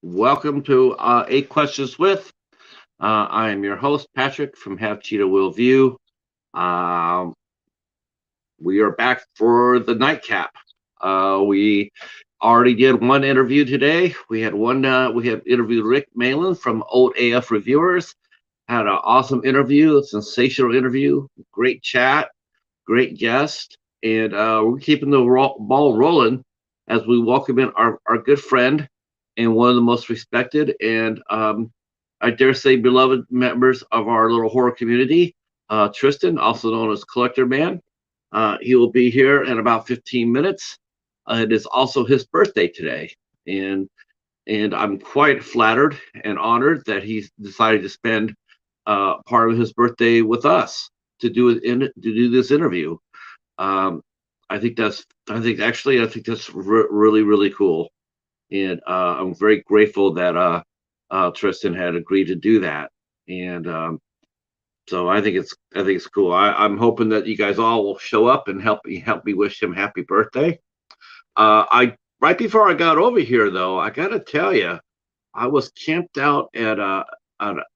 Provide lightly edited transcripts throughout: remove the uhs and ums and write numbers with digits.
Welcome to Eight Questions with. I am your host, Patrick from Have Cheetah Will View. Um, we are back for the nightcap. We already did one interview today. We had one. We have interviewed Rick Malin from Old AF Reviewers. Had an awesome interview, a sensational interview, great chat, great guest, and we're keeping the ball rolling as we welcome in our good friend and one of the most respected and I dare say beloved members of our little horror community, Tristan, also known as CollectorMan. He will be here in about 15 minutes. It is also his birthday today, and I'm quite flattered and honored that he's decided to spend part of his birthday with us to do this interview. Um, I think that's really really cool, and I'm very grateful that Tristan had agreed to do that, and so I think it's cool. I'm hoping that you guys all will show up and help me wish him happy birthday. I Right before I got over here though, I gotta tell you, I was camped out at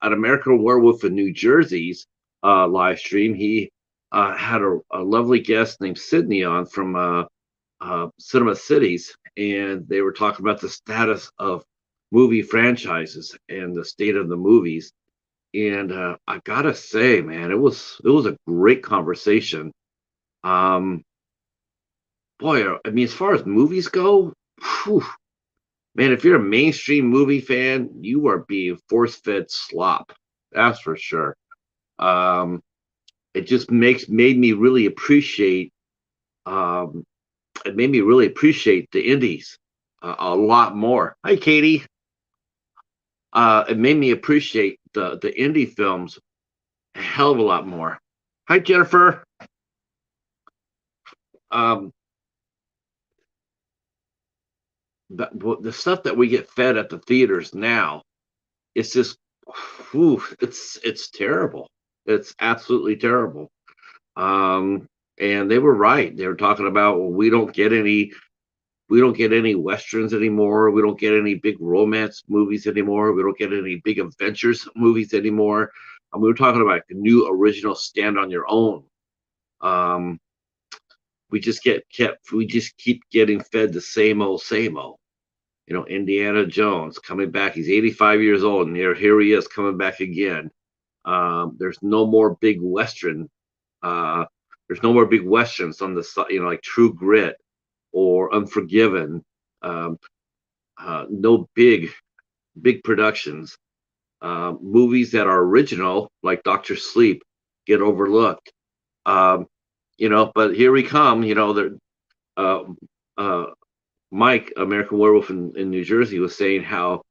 American Werewolf in New Jersey's live stream. He had a lovely guest named Sydney on from Cinema Cities, and they were talking about the status of movie franchises and the state of the movies. And I gotta say, man, it was a great conversation. Um, Boy, I mean, as far as movies go, whew, man, if you're a mainstream movie fan, you are being force-fed slop. That's for sure. Um, it just made me really appreciate. Um, it made me really appreciate the indies a lot more. Hi, Katie. It made me appreciate the indie films a hell of a lot more. Hi, Jennifer. Um, the stuff that we get fed at the theaters now, it's just, whew, it's terrible. It's absolutely terrible. And they were right. They were talking about, well, we don't get any westerns anymore. We don't get any big romance movies anymore. We don't get any big adventures movies anymore. And we were talking about new original stand on your own. Um, we just keep getting fed the same old. You know, Indiana Jones coming back. He's 85 years old, and here he is coming back again. There's no more big western. Uh, there's no more big westerns on the side, you know, like True Grit or Unforgiven. Um, no big productions. Movies that are original, like Doctor Sleep, get overlooked. Um, you know, but here we come. You know, uh, uh, Mike, American Werewolf in New Jersey, was saying how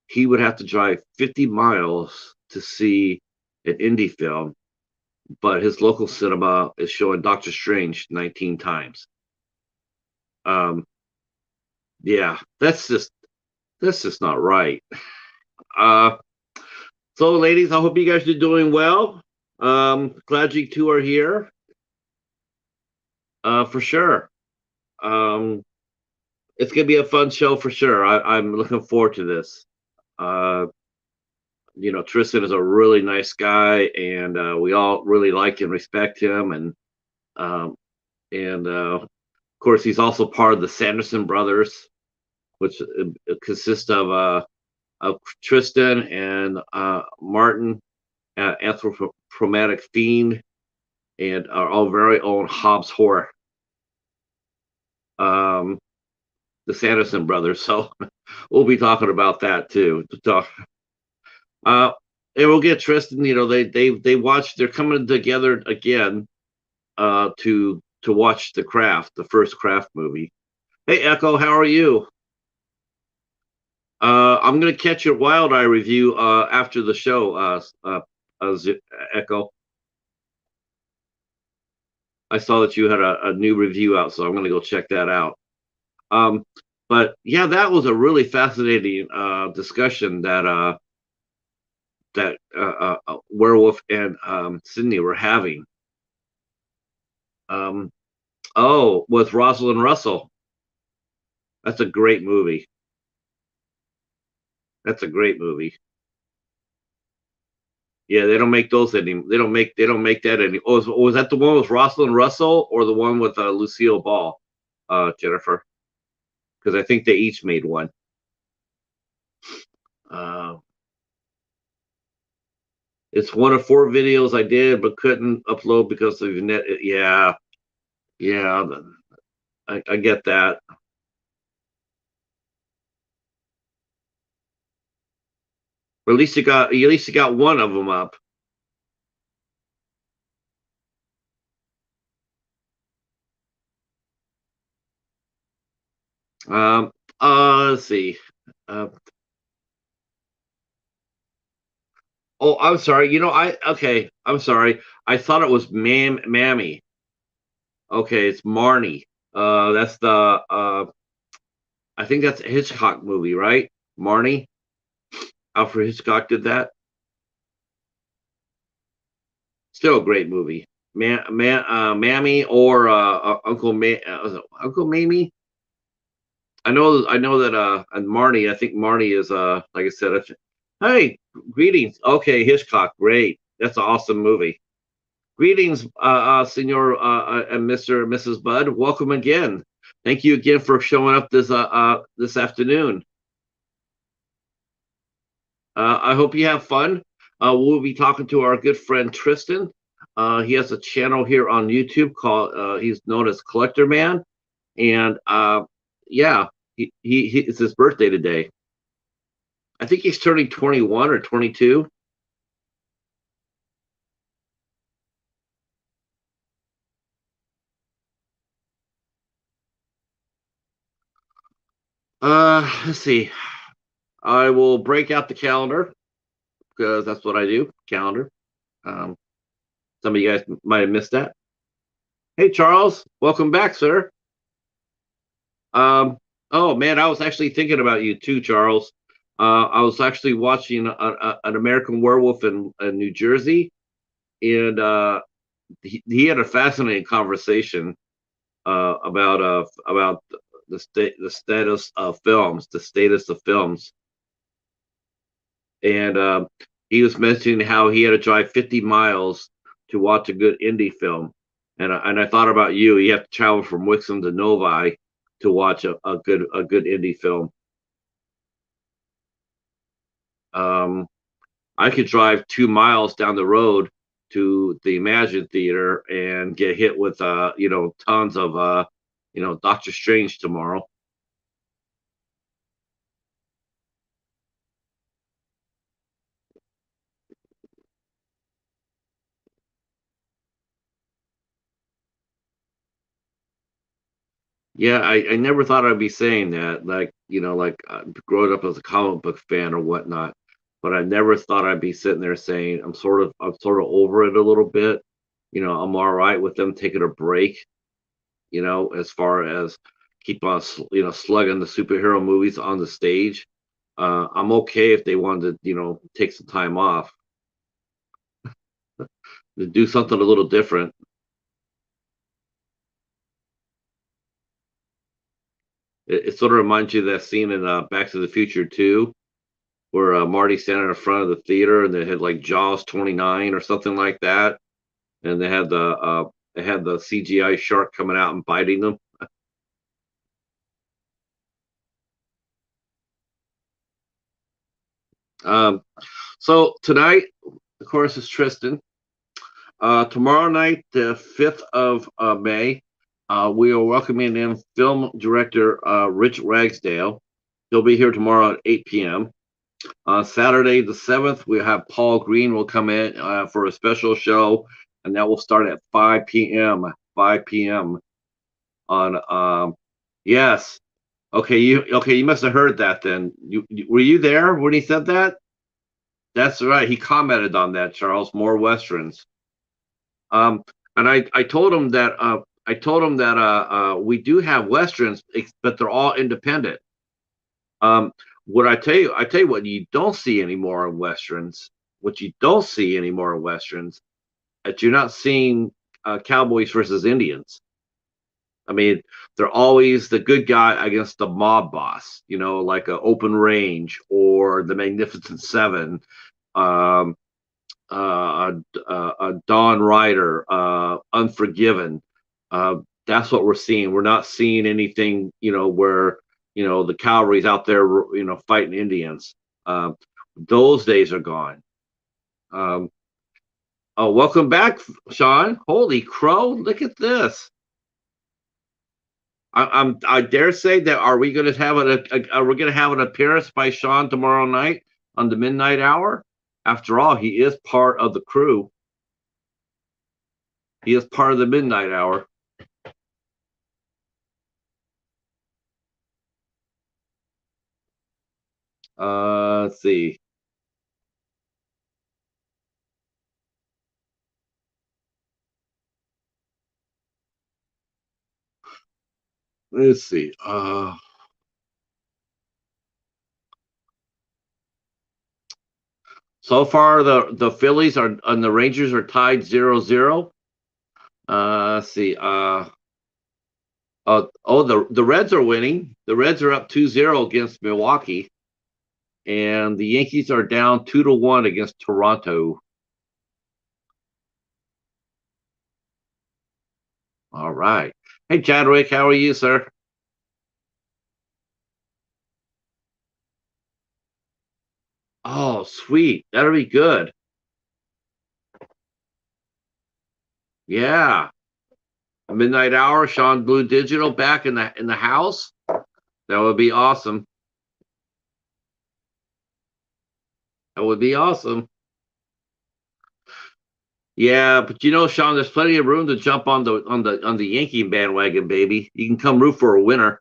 he would have to drive 50 miles to see an indie film, but his local cinema is showing Doctor Strange 19 times. Um, yeah, that's just not right. Uh, so, ladies, I hope you guys are doing well. Glad you two are here, for sure. Um, it's gonna be a fun show for sure. I'm looking forward to this. Uh, you know, Tristan is a really nice guy, and we all really like and respect him. Um, and of course, he's also part of the Sanderson Brothers, which consists of Tristan and Martin, Anthropomatic Fiend, and our own very own Hobbs Horror, um, the Sanderson Brothers. So we'll be talking about that too. Uh, and we'll get Tristan. You know, they watch. They're coming together again to watch the Craft, the first Craft movie. Hey, Echo, how are you? I'm gonna catch your Wild Eye review after the show. Echo, I saw that you had a new review out, so I'm gonna go check that out. Um, but yeah, that was a really fascinating discussion that Werewolf and Sydney were having. Um, oh, with Rosalind Russell. That's a great movie. That's a great movie. Yeah, they don't make those anymore. They don't make that any. Oh, was that the one with Rosalind Russell or the one with Lucille Ball, Jennifer? Because I think they each made one. Uh, it's one of 4 videos I did but couldn't upload because of net. Yeah, yeah, I get that. But at least you got one of them up. Um, let's see. Uh, oh, I'm sorry. Okay. I'm sorry. I thought it was Mammy. Okay, it's Marnie. That's the I think that's a Hitchcock movie, right? Marnie. Alfred Hitchcock did that. Still a great movie. Mammy or Uncle Mamie. I know that and Marnie. I think Marnie is like I said. Hey, greetings. Okay, Hitchcock, great. That's an awesome movie. Greetings, Senor and Mr. and Mrs. Bud. Welcome again. Thank you again for showing up this afternoon. I hope you have fun. We'll be talking to our good friend Tristan. He has a channel here on YouTube called he's known as CollectorMan, and yeah, it's his birthday today. I think he's turning 21 or 22. Let's see. I will break out the calendar because that's what I do. Calendar. Um, some of you guys might have missed that. Hey, Charles, welcome back, sir. Um, oh man, I was actually thinking about you too, Charles. I was actually watching an American Werewolf in New Jersey, and he had a fascinating conversation about the status of films, the status of films, and he was mentioning how he had to drive 50 miles to watch a good indie film, and I thought about you. You have to travel from Wixom to Novi to watch a good indie film. Um, I could drive 2 miles down the road to the Imagine Theater and get hit with tons of Doctor Strange tomorrow. Yeah, I never thought I'd be saying that, growing up as a comic book fan or whatnot, but I never thought I'd be sitting there saying I'm sort of over it a little bit. I'm all right with them taking a break. As far as keep on slugging the superhero movies on the stage. I'm okay if they wanted to take some time off to do something a little different. It sort of reminds you of that scene in Back to the Future 2 where Marty's standing in front of the theater and they had like Jaws 29 or something like that, and they had the CGI shark coming out and biting them. Um, so tonight, of course, is Tristan. Tomorrow night, the 5th of May, we are welcoming in film director Rich Ragsdale. He'll be here tomorrow at 8 p.m. Saturday, the 7th, we have Paul Green will come in for a special show, and that will start at 5 p.m. 5 p.m. on yes. Okay, you must have heard that then. Were you there when he said that? That's right. He commented on that, Charles. More westerns. Um, and I told him that we do have westerns, but they're all independent. Um, what I tell you what you don't see anymore in westerns. What you don't see anymore in westerns, that you're not seeing cowboys versus Indians. I mean, they're always the good guy against the mob boss, like a Open Range or the Magnificent Seven, um, Dawn Rider, Unforgiven. That's what we're seeing. We're not seeing anything, where the cavalry's out there, fighting Indians. Those days are gone. Um, oh, welcome back, Sean. Holy crow! Look at this. I dare say that are we going to have are we going to have an appearance by Sean tomorrow night on the midnight hour? After all, he is part of the crew. He is part of the midnight hour. Let's see. Let's see. So far the Phillies are and the Rangers are tied 0-0. Let's see. The Reds are winning. The Reds are up 2-0 against Milwaukee, and the Yankees are down 2-1 against Toronto. All right. Hey, Chadwick, how are you, sir? Oh, sweet. That'll be good. Yeah. Midnight Hour, Sean Blue Digital back in the house. That would be awesome. That would be awesome. Yeah, but Sean, there's plenty of room to jump on the Yankee bandwagon, baby. You can come root for a winner.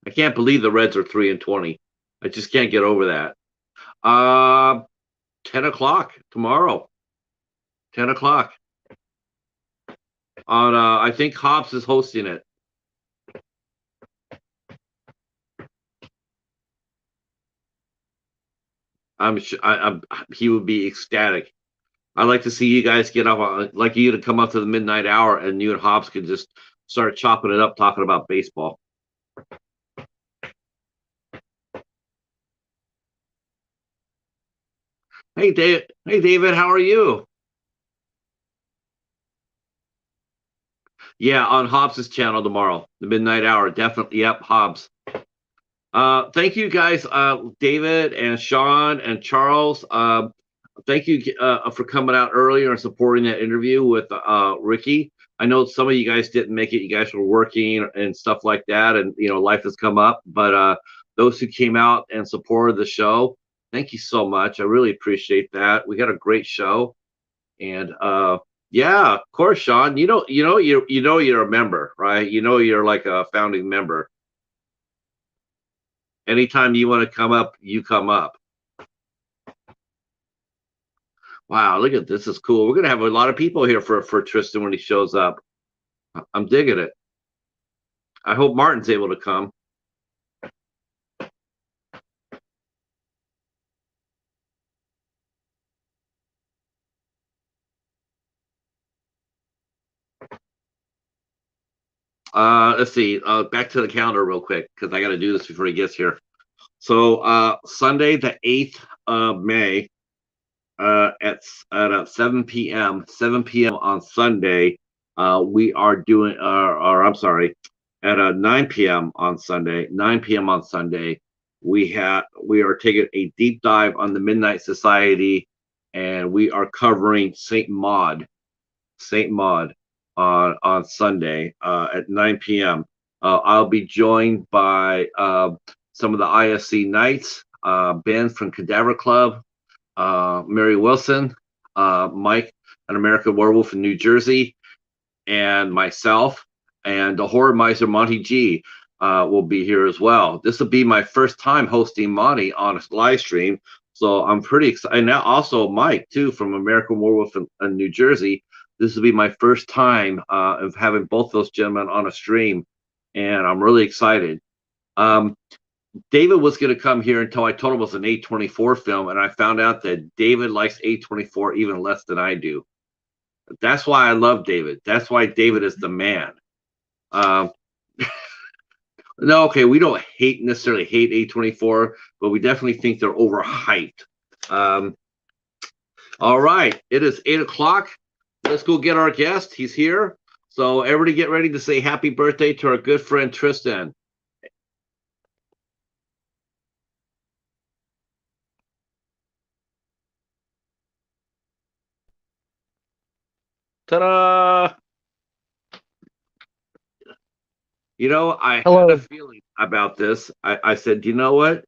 I can't believe the Reds are 3-20. I just can't get over that. 10 o'clock tomorrow. 10 o'clock on. I think Hobbs is hosting it. I'm sure. He would be ecstatic. I'd like to see you guys get up. Like you to come up to the midnight hour, and you and Hobbs could just start chopping it up, talking about baseball. Hey, Dave. Hey, David. How are you? Yeah, on Hobbs's channel tomorrow, the midnight hour. Definitely. Yep, Hobbs. Thank you guys, David and Sean and Charles. Thank you for coming out earlier and supporting that interview with Ricky. I know some of you guys didn't make it. You guys were working and stuff like that, and life has come up. But those who came out and supported the show, thank you so much. I really appreciate that. We got a great show, and yeah, of course, Sean. You're a member, right? You're like a founding member. Anytime you want to come up, you come up. Wow, look at this. This is cool. We're gonna have a lot of people here for Tristan when he shows up. I'm digging it. I hope Martin's able to come. Let's see. Back to the calendar real quick because I got to do this before he gets here. So Sunday the 8th of May at 7 p.m. 7 p.m. on Sunday. We are doing, or I'm sorry, at 9 p.m. on Sunday. 9 p.m. on Sunday, we are taking a deep dive on the Midnight Society, and we are covering Saint Maud. Saint Maud on Sunday at 9 p.m. I'll be joined by some of the ISC Knights, Ben from Cadaver Club, Mary Wilson, Mike, an American Werewolf in New Jersey, and myself, and the Horror Miser Monty G will be here as well. This will be my first time hosting Monty on a live stream, so I'm pretty excited. And now also Mike too from American Werewolf in New Jersey. This will be my first time of having both those gentlemen on a stream, and I'm really excited. David was going to come here until I told him it was an A24 film, and I found out that David likes A24 even less than I do. That's why I love David. That's why David is the man. Um, no, okay, we don't necessarily hate A24, but we definitely think they're overhyped. All right, it is 8 o'clock. Let's go get our guest. He's here. So everybody get ready to say happy birthday to our good friend Tristan. Ta-da! You know, I had a Hello. feeling about this. I said, you know what?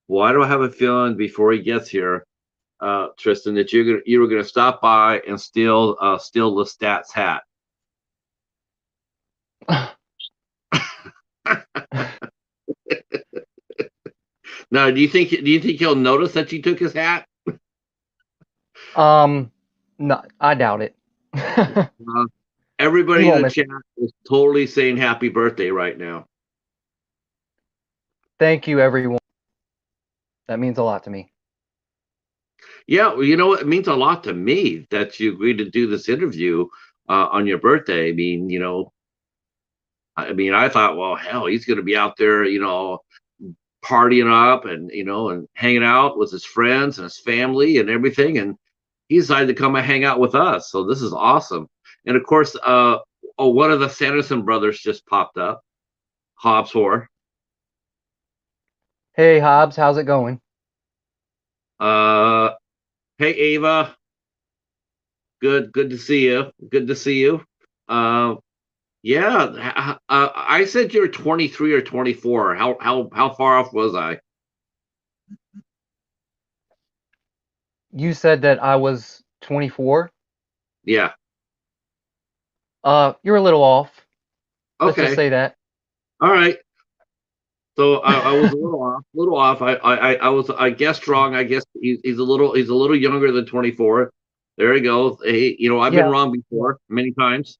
Why do I have a feeling before he gets here, Tristan, that you were gonna stop by and steal the stats hat? Now, do you think he'll notice that you took his hat? um, no, I doubt it. Uh, He everybody in won't the miss chat it. is totally saying happy birthday right now. Thank you, everyone. That means a lot to me. Yeah, well, you know what? It means a lot to me that you agreed to do this interview on your birthday. I mean, I thought, well, hell, he's going to be out there, partying up and and hanging out with his friends and his family and everything. And he decided to come and hang out with us. So this is awesome. And of course, one of the Sanderson brothers just popped up, Hobbs Hoare. Hey, Hobbs, how's it going? Uh, hey, Ava, good to see you. Good to see you. Uh, yeah, I said you're 23 or 24. How far off was I? You said that I was 24. Yeah. You're a little off. Let's just Okay. say that. All right. So I was a little off. Little off. I guessed wrong. I guess he's a little younger than 24. There you go. Hey, I've been Yeah, wrong yeah, before many times.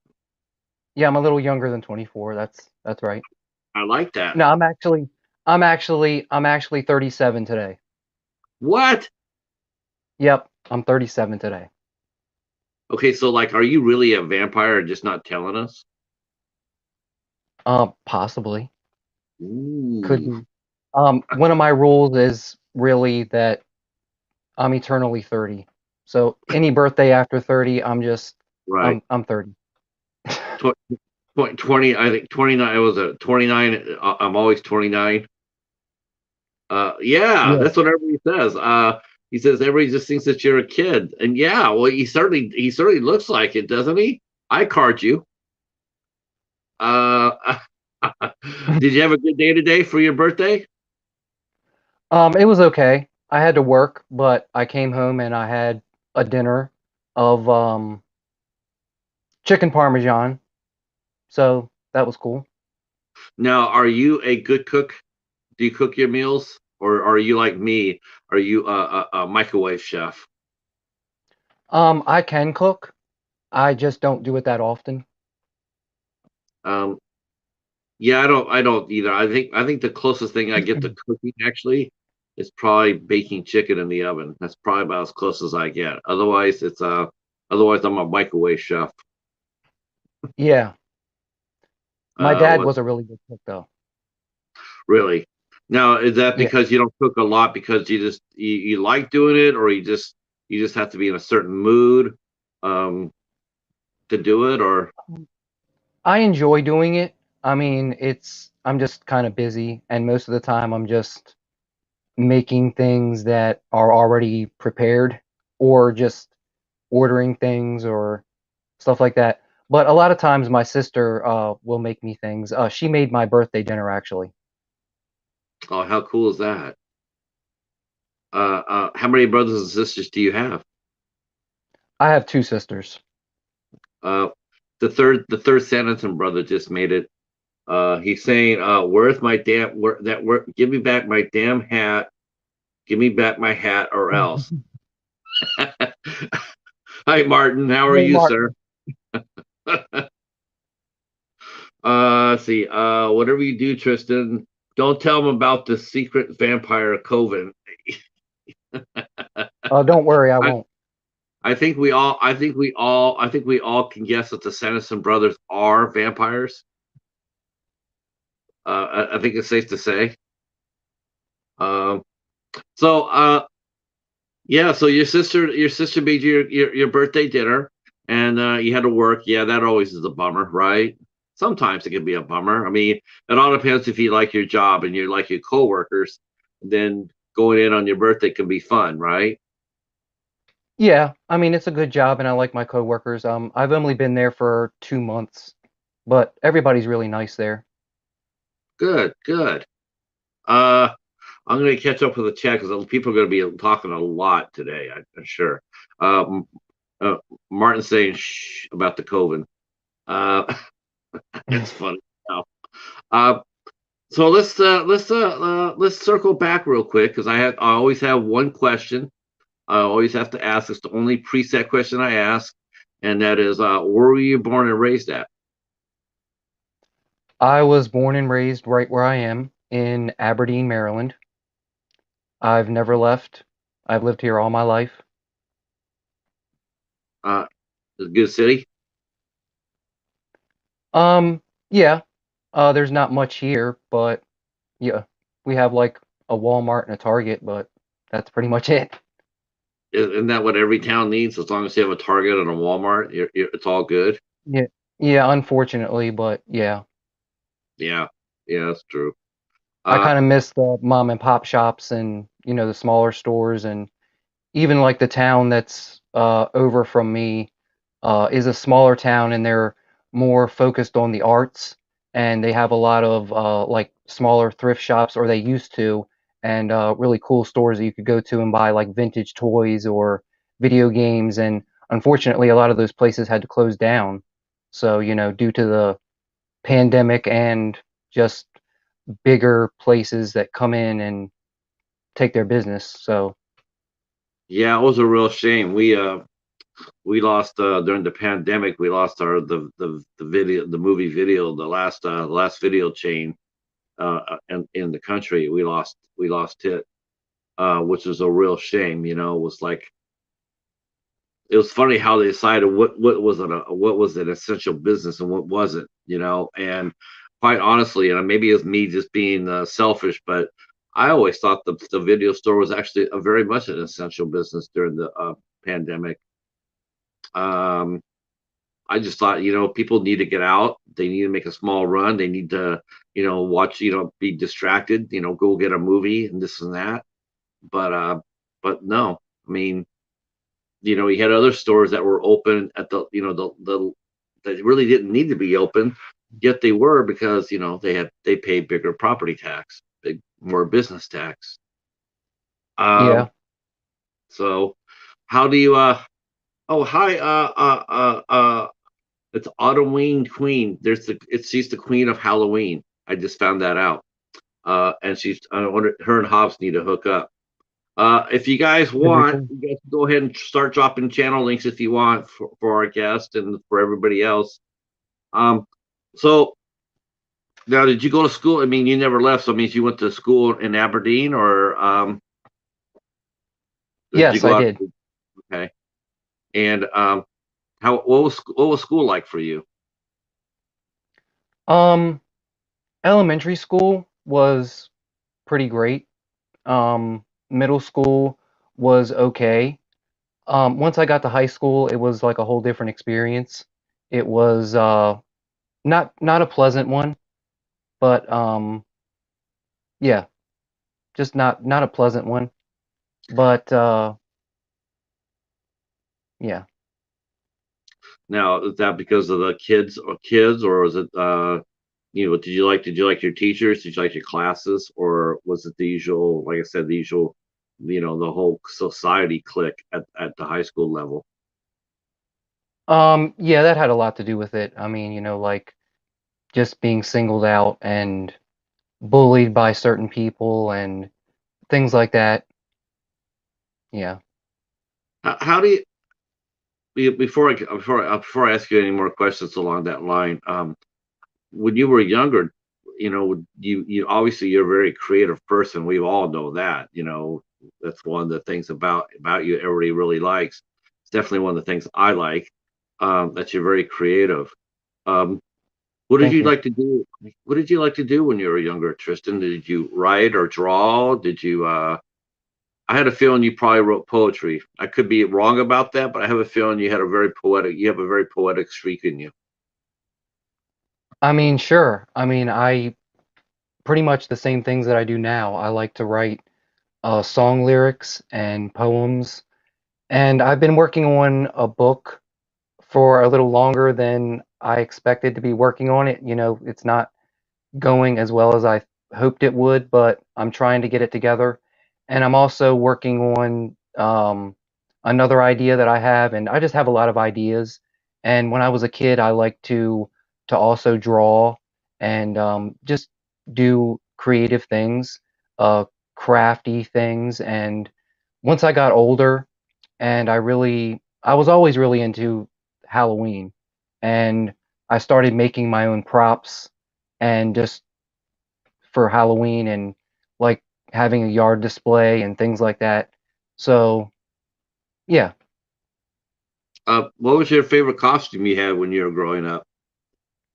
yeah. I'm a little younger than 24. That's right. I like that. No, I'm actually 37 today. What? Yep, I'm 37 today. Okay, so like, are you really a vampire and just not telling us? Possibly. Could Ooh, be. One of my rules is really that I'm eternally 30. So any birthday after 30, right. I'm 30. Tw- 20, I think 29. I was a 29. I'm always 29. Yeah, Yeah. that's what everybody says. He says everybody just thinks that you're a kid, and yeah, well, he certainly looks like it, doesn't he? I card you. Uh, did you have a good day today for your birthday? It was okay. I had to work, but I came home and I had a dinner of chicken parmesan. So that was cool. Now, are you a good cook? Do you cook your meals, or are you like me? Are you a microwave chef? I can cook. I just don't do it that often. Um, yeah, I don't either. I think the closest thing I get to cooking actually is probably baking chicken in the oven. That's probably about as close as I get. Otherwise I'm a microwave chef. Yeah. My dad What was a really good cook though. really? Now, is that Yeah. because you don't cook a lot because you like doing it, or you just have to be in a certain mood um to do it, or I enjoy doing it. I mean, I'm just kind of busy and most of the time I'm just making things that are already prepared or just ordering things or stuff like that. But a lot of times my sister will make me things. She made my birthday dinner actually. oh, how cool is that? How many brothers and sisters do you have? I have two sisters. Uh, the third Sanderson brother just made it. He's saying, "Where's my damn? Give me back my damn hat. Give me back my hat, or else." Hi, Martin. How are Hey, you, sir? Martin. Let's see. Whatever you do, Tristan, don't tell him about the secret vampire coven. Don't worry, I I, won't. I think we all can guess that the Sanderson brothers are vampires. I think it's safe to say. Um, so, yeah. So your sister made your birthday dinner, and you had to work. Yeah, that always is a bummer, right? Sometimes it can be a bummer. I mean, it all depends if you like your job and you like your coworkers. Then going in on your birthday can be fun, right? Yeah, I mean it's a good job and I like my coworkers. I've only been there for 2 months, but everybody's really nice there. Good, good. Uh, I'm going to catch up with the chat because people are going to be talking a lot today. I'm sure. Um, uh, Martin saying shh about the COVID. Uh, it's funny. Uh, so let's circle back real quick because I always have one question. I always have to ask. It's the only preset question I ask, and that is, where were you born and raised at? I was born and raised right where I am in Aberdeen, Maryland. I've never left. I've lived here all my life. Uh, a good city. Um, yeah, there's not much here, but yeah, we have like a Walmart and a Target, but that's pretty much it. Isn't that what every town needs? As long as you have a Target and a Walmart, it's all good. Yeah, yeah, unfortunately, but yeah, Yeah, yeah, that's true. I Uh, kind of miss the mom and pop shops and the smaller stores and even like the town that's over from me is a smaller town and they're more focused on the arts and they have a lot of like smaller thrift shops or they used to and really cool stores that you could go to and buy like vintage toys or video games and unfortunately a lot of those places had to close down so due to the pandemic and just bigger places that come in and take their business so yeah, it was a real shame. We lost during the pandemic. We lost our the video, the movie video, the last video chain in the country. We lost it, which was a real shame. You know, it was like it was funny how they decided what was an essential business and what wasn't. You know, and quite honestly, and maybe it's me just being selfish, but I always thought the video store was actually a very much an essential business during the pandemic. Um, I just thought, people need to get out. They need to make a small run. They need to, watch, be distracted, go get a movie and this and that. But no, I mean, you had other stores that were open at the that really didn't need to be open, yet they were because, they paid bigger property tax, more business tax. Um, yeah. so how do you, oh, hi, it's Autumn Queen. She's the queen of Halloween. I just found that out. And I wonder, her and Hobbs need to hook up. If you guys That'd be want, cool. you guys can go ahead and start dropping channel links if you want for our guest and for everybody else. Um, so now, did you go to school? I mean, you never left, so it means you went to school in Aberdeen, or did you Yes, go I out? did. Okay. And how what was school like for you? Um, Elementary school was pretty great. Middle school was okay. Once I got to high school, it was like a whole different experience. It was not a pleasant one, but yeah, just not a pleasant one. But yeah. Now, is that because of the kids, or is it did you like your teachers? Did you like your classes, or was it the usual, like I said, the usual, the whole society clique at the high school level? Yeah, that had a lot to do with it. I mean, like just being singled out and bullied by certain people and things like that. Yeah. How do before I ask you any more questions along that line, when you were younger, you obviously you're a very creative person. We all know that. That's one of the things about you everybody really likes. It's definitely one of the things I like. That you're very creative. Um, what did Thank you you. like to do? What did you like to do when you were younger, Tristan? Did you write or draw? Did you? I had a feeling you probably wrote poetry. I could be wrong about that, but I have a feeling you had a very poetic. You have a very poetic streak in you. I mean, sure. I mean, I pretty much the same things that I do now. I like to write song lyrics and poems, and I've been working on a book for a little longer than I expected to be working on it. You know, it's not going as well as I hoped it would, but I'm trying to get it together. And I'm also working on another idea that I have, and I just have a lot of ideas. And when I was a kid, I liked to also draw and just do creative things, uh, crafty things. And once I got older, and I was always really into Halloween, and I started making my own props and just for Halloween and like having a yard display and things like that. So, yeah. What was your favorite costume you had when you were growing up?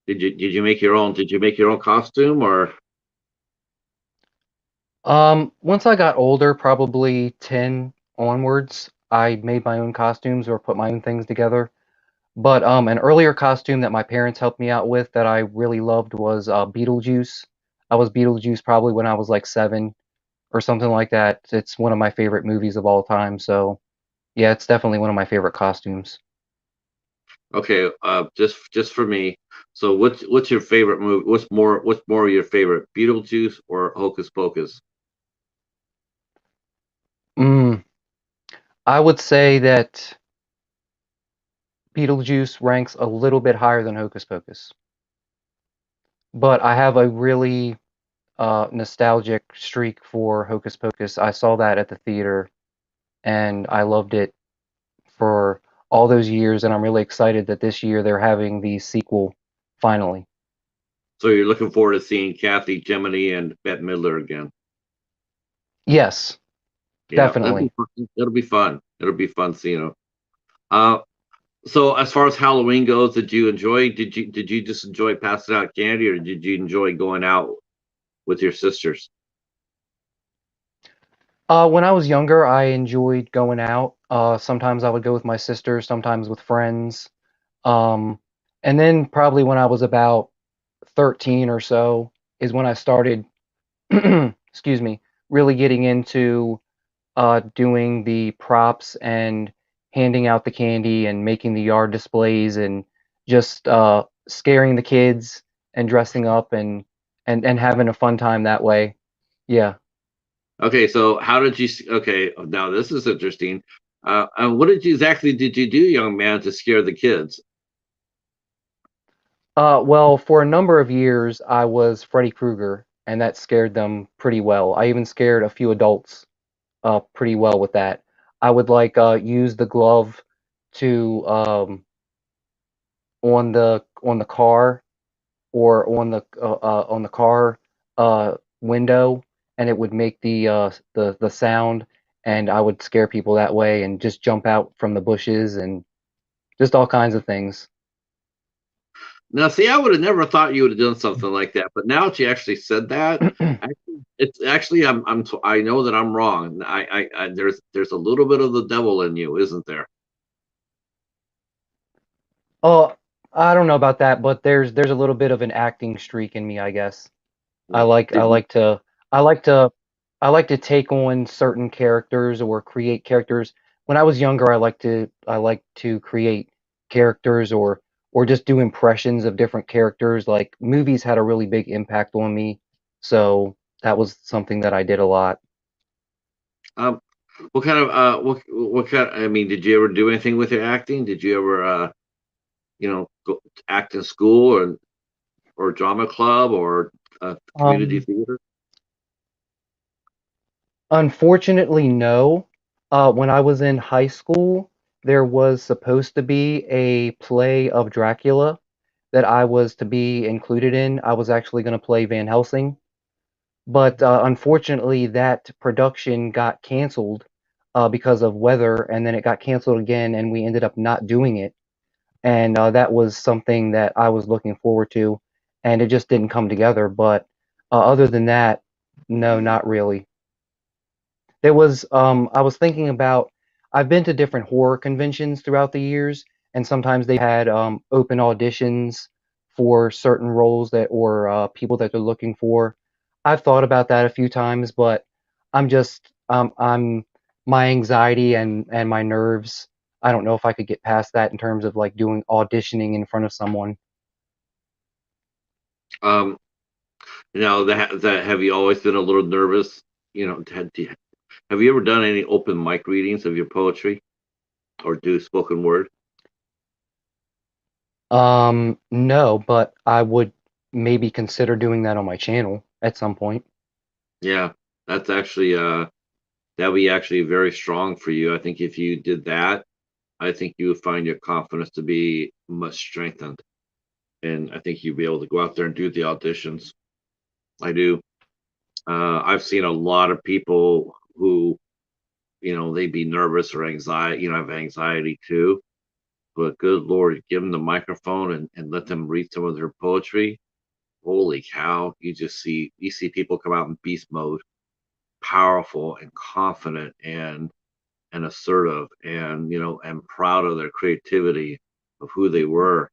Did you make your own? Did you make your own costume or? Once I got older, probably 10 onwards, I made my own costumes or put my own things together. But an earlier costume that my parents helped me out with that I really loved was Beetlejuice. I was Beetlejuice probably when I was like 7 or something like that. It's one of my favorite movies of all time. So, yeah, it's definitely one of my favorite costumes. Okay, just for me. So what's your favorite movie? What's more your favorite, Beetlejuice or Hocus Pocus? Mm, I would say that Beetlejuice ranks a little bit higher than Hocus Pocus, but I have a really nostalgic streak for Hocus Pocus. I saw that at the theater and I loved it for all those years, and I'm really excited that this year they're having the sequel finally. So you're looking forward to seeing Kathy, Gemini, and Bette Midler again. Yes, Yeah, that'd be definitely. fun. It'll be fun. It'll be fun seeing them. Uh, so as far as Halloween goes, did you enjoy? Did you just enjoy passing out candy, or did you enjoy going out with your sisters? When I was younger, I enjoyed going out. Sometimes I would go with my sister, sometimes with friends. Um, and then probably when I was about 13 or so is when I started, excuse me, really getting into doing the props and handing out the candy and making the yard displays and just scaring the kids and dressing up and having a fun time that way. Yeah. Okay, so how did you? Okay, now this is interesting. What did you exactly did you do, young man, to scare the kids? Well, for a number of years, I was Freddy Krueger, and that scared them pretty well. I even scared a few adults pretty well with that. I would like use the glove to on the car or on the car window, and it would make the sound, and I would scare people that way, and just jump out from the bushes and just all kinds of things. Now, see, I would have never thought you would have done something like that, but now that you actually said that, it's actually I know that I'm wrong. There's a little bit of the devil in you, isn't there? Oh, I don't know about that, but there's a little bit of an acting streak in me, I guess. I Yeah. like I Did you? like to I like to I like to take on certain characters or create characters. When I was younger, I like to create characters or just do impressions of different characters. Like movies had a really big impact on me, so that was something that I did a lot. Um, what kind of what kind? I mean, did you ever do anything with your acting? Did you ever go act in school or drama club or community Um, theater? Unfortunately, no. When I was in high school, there was supposed to be a play of Dracula that I was to be included in. I was actually going to play Van Helsing, but unfortunately, that production got canceled because of weather, and then it got canceled again, and we ended up not doing it. And that was something that I was looking forward to, and it just didn't come together. But other than that, no, not really. There was I was thinking about I've been to different horror conventions throughout the years, and sometimes they had open auditions for certain roles that or people that they're looking for. I've thought about that a few times, but I'm my anxiety and my nerves. I don't know if I could get past that in terms of like doing auditioning in front of someone. Um, that have you always been a little nervous? You know, have you ever done any open mic readings of your poetry or do spoken word? No, but I would maybe consider doing that on my channel at some point. Yeah, that's actually that'd be actually very strong for you. I think if you did that, I think you would find your confidence to be much strengthened, and I think you'd be able to go out there and do the auditions. I do. I've seen a lot of people who, they'd be nervous or anxiety, have anxiety too. But good Lord, give them the microphone and let them read some of their poetry. Holy cow! You see people come out in beast mode, powerful and confident and assertive and proud of their creativity of who they were.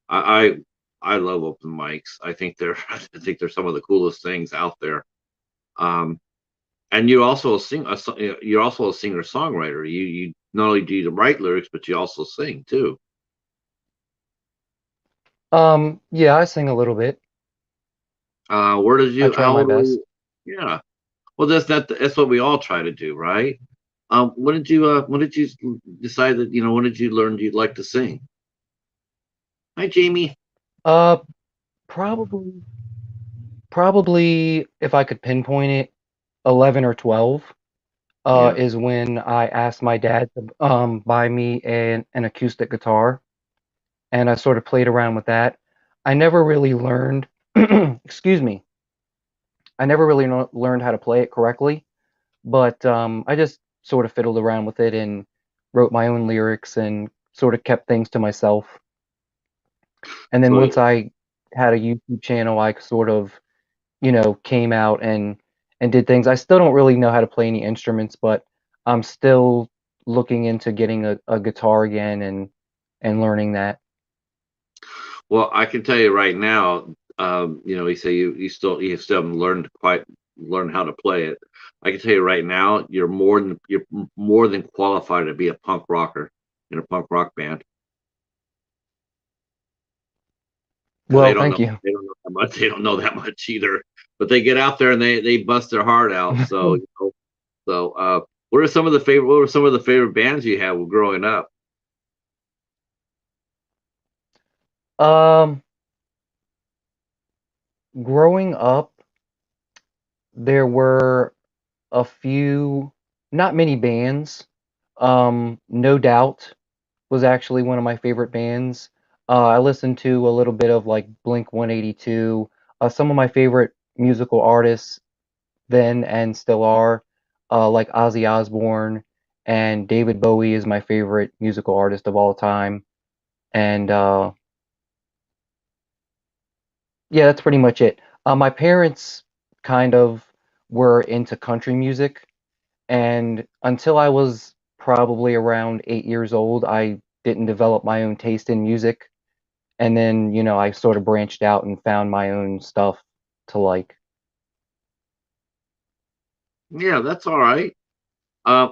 I I love open mics. I think they're I think they're some of the coolest things out there. Um, and you're also a singer songwriter. You not only do you write lyrics, but you also sing too. Yeah, I sing a little bit. Where did I you? try How my old were best. you? Yeah. Well, that's what we all try to do, right? When did you decide that when did you learn you'd like to sing? Hi, Jamie. Uh, probably, probably if I could pinpoint it, 11 or 12, Yeah. is when I asked my dad to buy me an acoustic guitar, and I sort of played around with that. I never really learned, excuse me, I never really learned how to play it correctly, but I just sort of fiddled around with it and wrote my own lyrics and sort of kept things to myself. And then So once I had a YouTube channel, I sort of, came out and did things. I still don't really know how to play any instruments, but I'm still looking into getting a guitar again and learning that. well, I can tell you right now. You say you still haven't learned how to play it. I can tell you right now, you're more than qualified to be a punk rocker in a punk rock band. And they Well, don't know thank you. they don't know that much. They don't know that much either. But they get out there and they bust their heart out. So what were some of the favorite bands you had growing up? Um, Growing up, there were a few, not many bands. No Doubt was actually one of my favorite bands. I listened to a little bit of like Blink 182. Some of my favorite musical artists then and still are, like Ozzy Osbourne and David Bowie is my favorite musical artist of all time. And yeah, that's pretty much it. My parents kind of were into country music, and until I was probably around 8 years old, I didn't develop my own taste in music. And then, I sort of branched out and found my own stuff to like. Yeah, that's all right. Uh,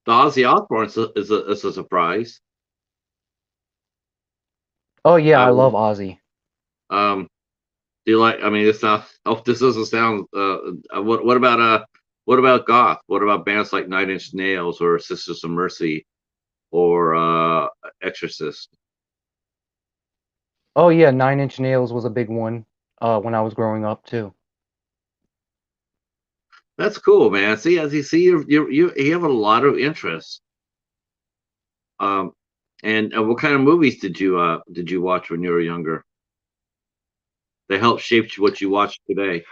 the Ozzy Osbourne is a surprise. Oh yeah, I I was love Ozzy. um Do you like? I mean, it's not. Oh, this doesn't sound. What about goth? What about bands like Nine Inch Nails or Sisters of Mercy or Exorcist? Oh yeah, Nine Inch Nails was a big one when I was growing up too. That's cool, man. See, as you see, you have a lot of interests. Um, and what kind of movies did you watch when you were younger? They helped shape what you watch today.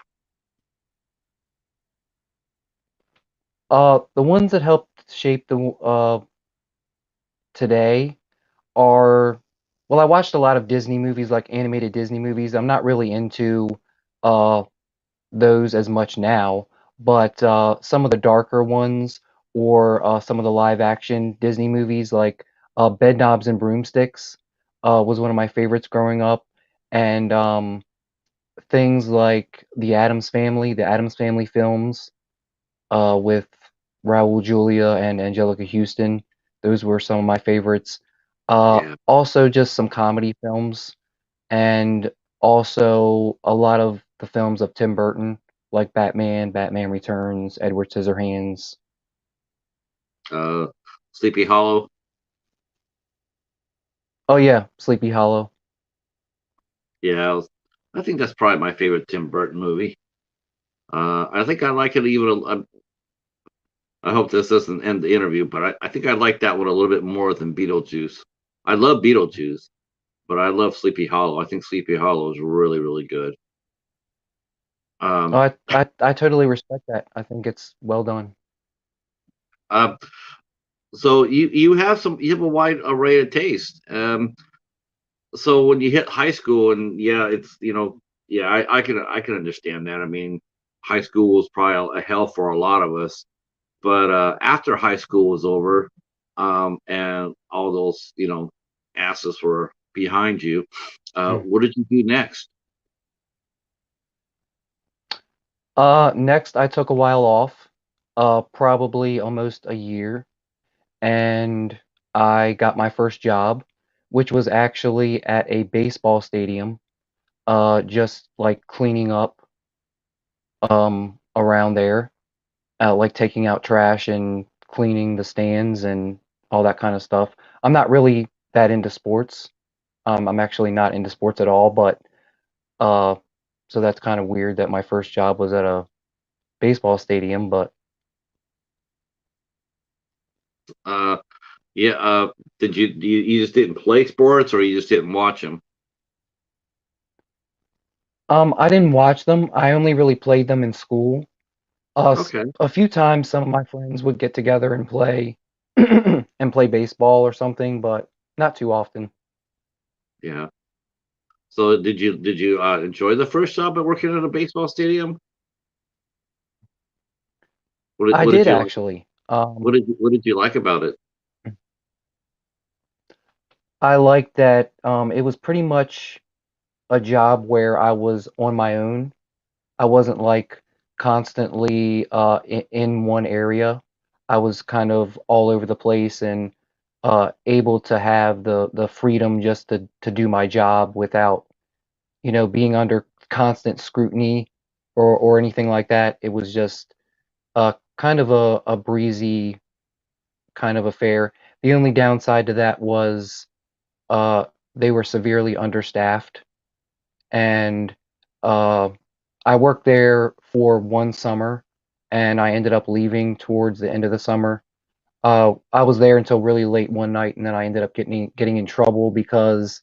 The ones that helped shaped the today are, well, I watched a lot of Disney movies, like animated Disney movies. I'm not really into uh those as much now, but some of the darker ones or some of the live action Disney movies like Bedknobs and Broomsticks was one of my favorites growing up, and things like the Addams Family films with Raul Julia and Angelica Houston. Those were some of my favorites. Yeah. Also, just some comedy films, and also a lot of the films of Tim Burton, like Batman, Batman Returns, Edward Scissorhands. Uh, Sleepy Hollow. Oh yeah, Sleepy Hollow. Yeah, I think that's probably my favorite Tim Burton movie. I think I like it even. I hope this doesn't end the interview, but I think I like that one a little bit more than Beetlejuice. I love Beetlejuice, but I love Sleepy Hollow. I think Sleepy Hollow is really, really good. Oh, Um, I totally respect that. I think it's well done. uh, so you have a wide array of taste. So when you hit high school, and yeah, it's yeah, I can understand that. I mean, high school was probably a hell for a lot of us. But after high school was over, and all those asses were behind you, Hmm. what did you do next? Next I took a while off, probably almost a year, and I got my first job, which was actually at a baseball stadium, just like cleaning up around there, like taking out trash and cleaning the stands and all that kind of stuff. I'm not really that into sports. I'm actually not into sports at all, but uh, so that's kind of weird that my first job was at a baseball stadium. But Uh, yeah, did you just didn't play sports, or you just didn't watch them? I didn't watch them. I only really played them in school. Okay, A few times, some of my friends would get together and play and play baseball or something, but not too often. yeah. So did you enjoy the first job at working at a baseball stadium? I What did did you like? actually. What did you like about it? I liked that it was pretty much a job where I was on my own. I wasn't like constantly in one area. I was kind of all over the place and able to have the freedom just to do my job without, being under constant scrutiny or anything like that. It was just kind of a breezy kind of affair. The only downside to that was uh, they were severely understaffed, and uh, I worked there for one summer, and I ended up leaving towards the end of the summer. I was there until really late one night, and then I ended up getting in trouble because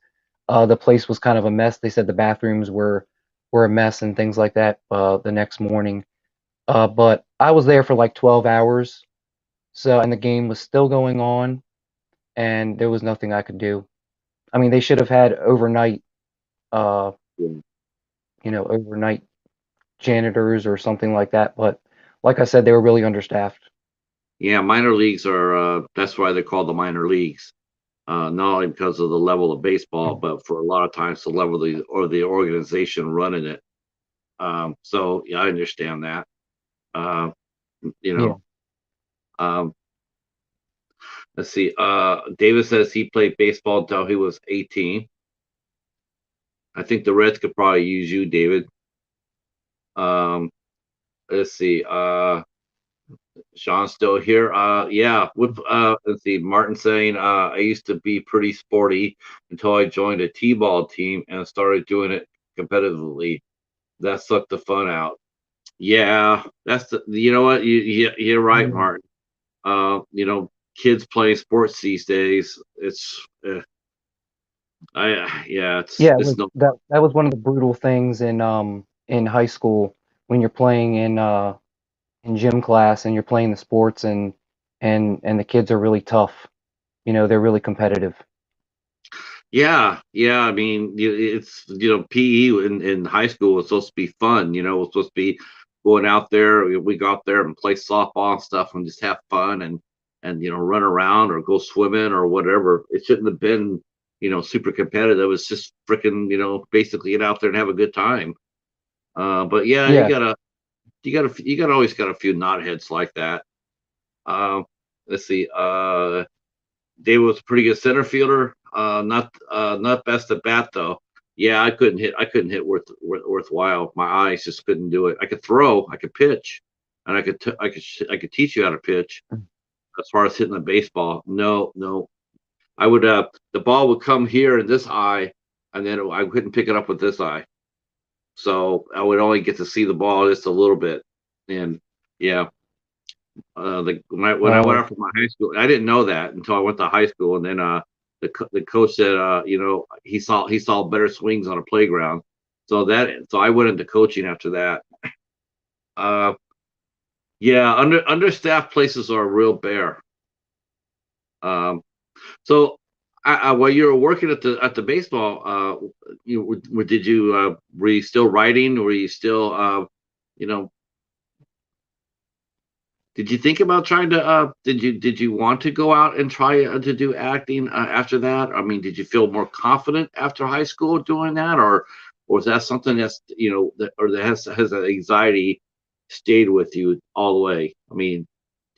the place was kind of a mess. They said the bathrooms were a mess and things like that the next morning. But I was there for like 12 hours, so and the game was still going on, and there was nothing I could do. I mean, they should have had uh, Yeah, overnight janitors or something like that. But like I said, they were really understaffed. yeah, minor leagues are that's why they're called the minor leagues. Not only because of the level of baseball, Mm. but for a lot of times the level of the organization running it. So yeah, I understand that. Uh, you Yeah. know, um, let's see. David says he played baseball until he was 18. I think the Reds could probably use you, David. Um, let's see. Sean's still here. Yeah. Let's see. Martin saying, I used to be pretty sporty until I joined a T-ball team and started doing it competitively. That sucked the fun out. Yeah, you know what, you're right, Mm. Martin. Kids playing sports these days. It's yeah, Yeah, it it's was no that fun. that was one of the brutal things in high school when you're playing in gym class and you're playing the sports, and and the kids are really tough. You know, they're really competitive. Yeah, yeah. I mean, it's PE in high school was supposed to be fun. It was supposed to be going out there. We go out there and play softball and stuff and just have fun and run around or go swimming or whatever. It shouldn't have been super competitive. It's just freaking basically get out there and have a good time. But yeah, Yeah. you got always got a few knotheads like that. Uh, let's see. David was a pretty good center fielder. Not best at bat though. Yeah, I couldn't hit worthwhile. My eyes just couldn't do it. I could throw, I could pitch, and I could teach you how to pitch. As far as hitting a baseball, no, no. I would the ball would come here in this eye, and then I couldn't pick it up with this eye. So I would only get to see the ball just a little bit. And yeah, when I went Oh, out from my high school, I didn't know that until I went to high school, and then the coach said, he saw better swings on a playground, so I went into coaching after that. Uh, yeah, understaffed places are a real bear. Um, so while you were working at the baseball, did you were you still writing? Were you still you know Did you think about trying to did you want to go out and try to do acting after that? I mean, did you feel more confident after high school doing that, or was that something that's that has that anxiety stayed with you all the way? I mean,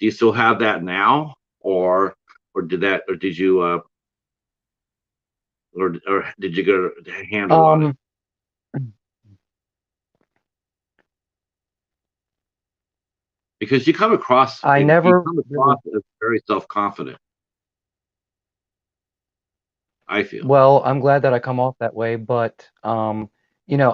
do you still have that now, or did you or did you get a handle on it? um, Because I you never come really. across as very self confident. I feel. Well, I'm glad that I come off that way, but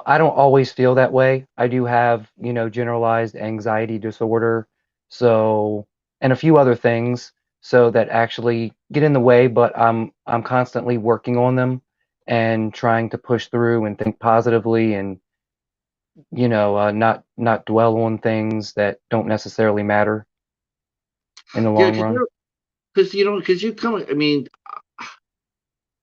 I don't always feel that way. I do have, generalized anxiety disorder, so and a few other things, so that actually get in the way, but I'm constantly working on them and trying to push through and think positively and, not dwell on things that don't necessarily matter in the Yeah, long run. because you come. I mean,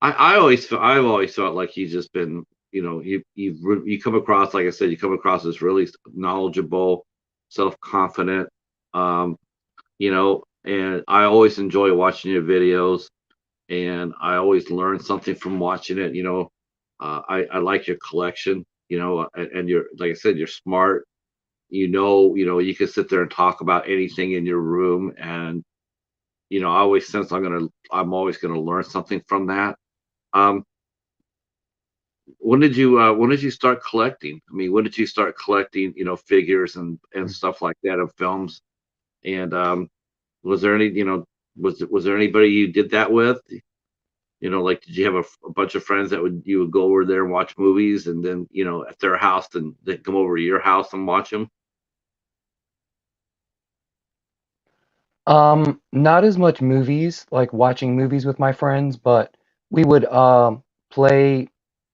I've always felt like he's just been, you come across, like I said, you come across as really knowledgeable, self-confident, um, and I always enjoy watching your videos, and I always learn something from watching it. I like your collection, and you're, like I said, you're smart. You can sit there and talk about anything in your room, and I always sense I'm always gonna learn something from that. Um, when did you start collecting? I mean, when did you start collecting, figures and stuff like that of films? And was there any, was there anybody you did that with? Like did you have a bunch of friends that you would go over there and watch movies, and then at their house, and they come over to your house and watch them? Not as much movies, like watching movies with my friends, but we would play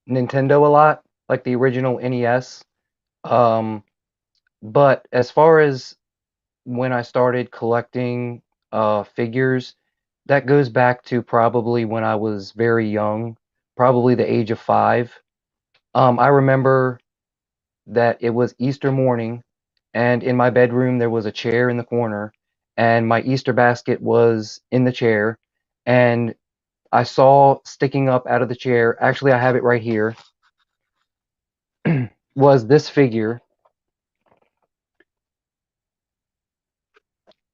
Nintendo a lot, like the original NES. Um, but as far as when I started collecting figures, that goes back to probably when I was very young, probably the age of 5. I remember that it was Easter morning, and in my bedroom there was a chair in the corner, and my Easter basket was in the chair, and I saw sticking up out of the chair, actually I have it right here, was this figure,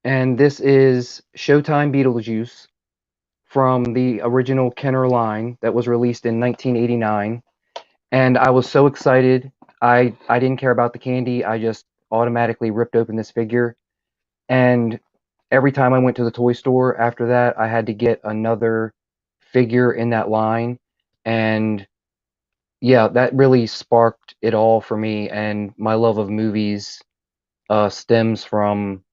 and this is Showtime Beetlejuice from the original Kenner line that was released in 1989, and I was so excited. I didn't care about the candy. I just automatically ripped open this figure, and every time I went to the toy store after that, I had to get another figure in that line. And yeah, that really sparked it all for me. And my love of movies stems from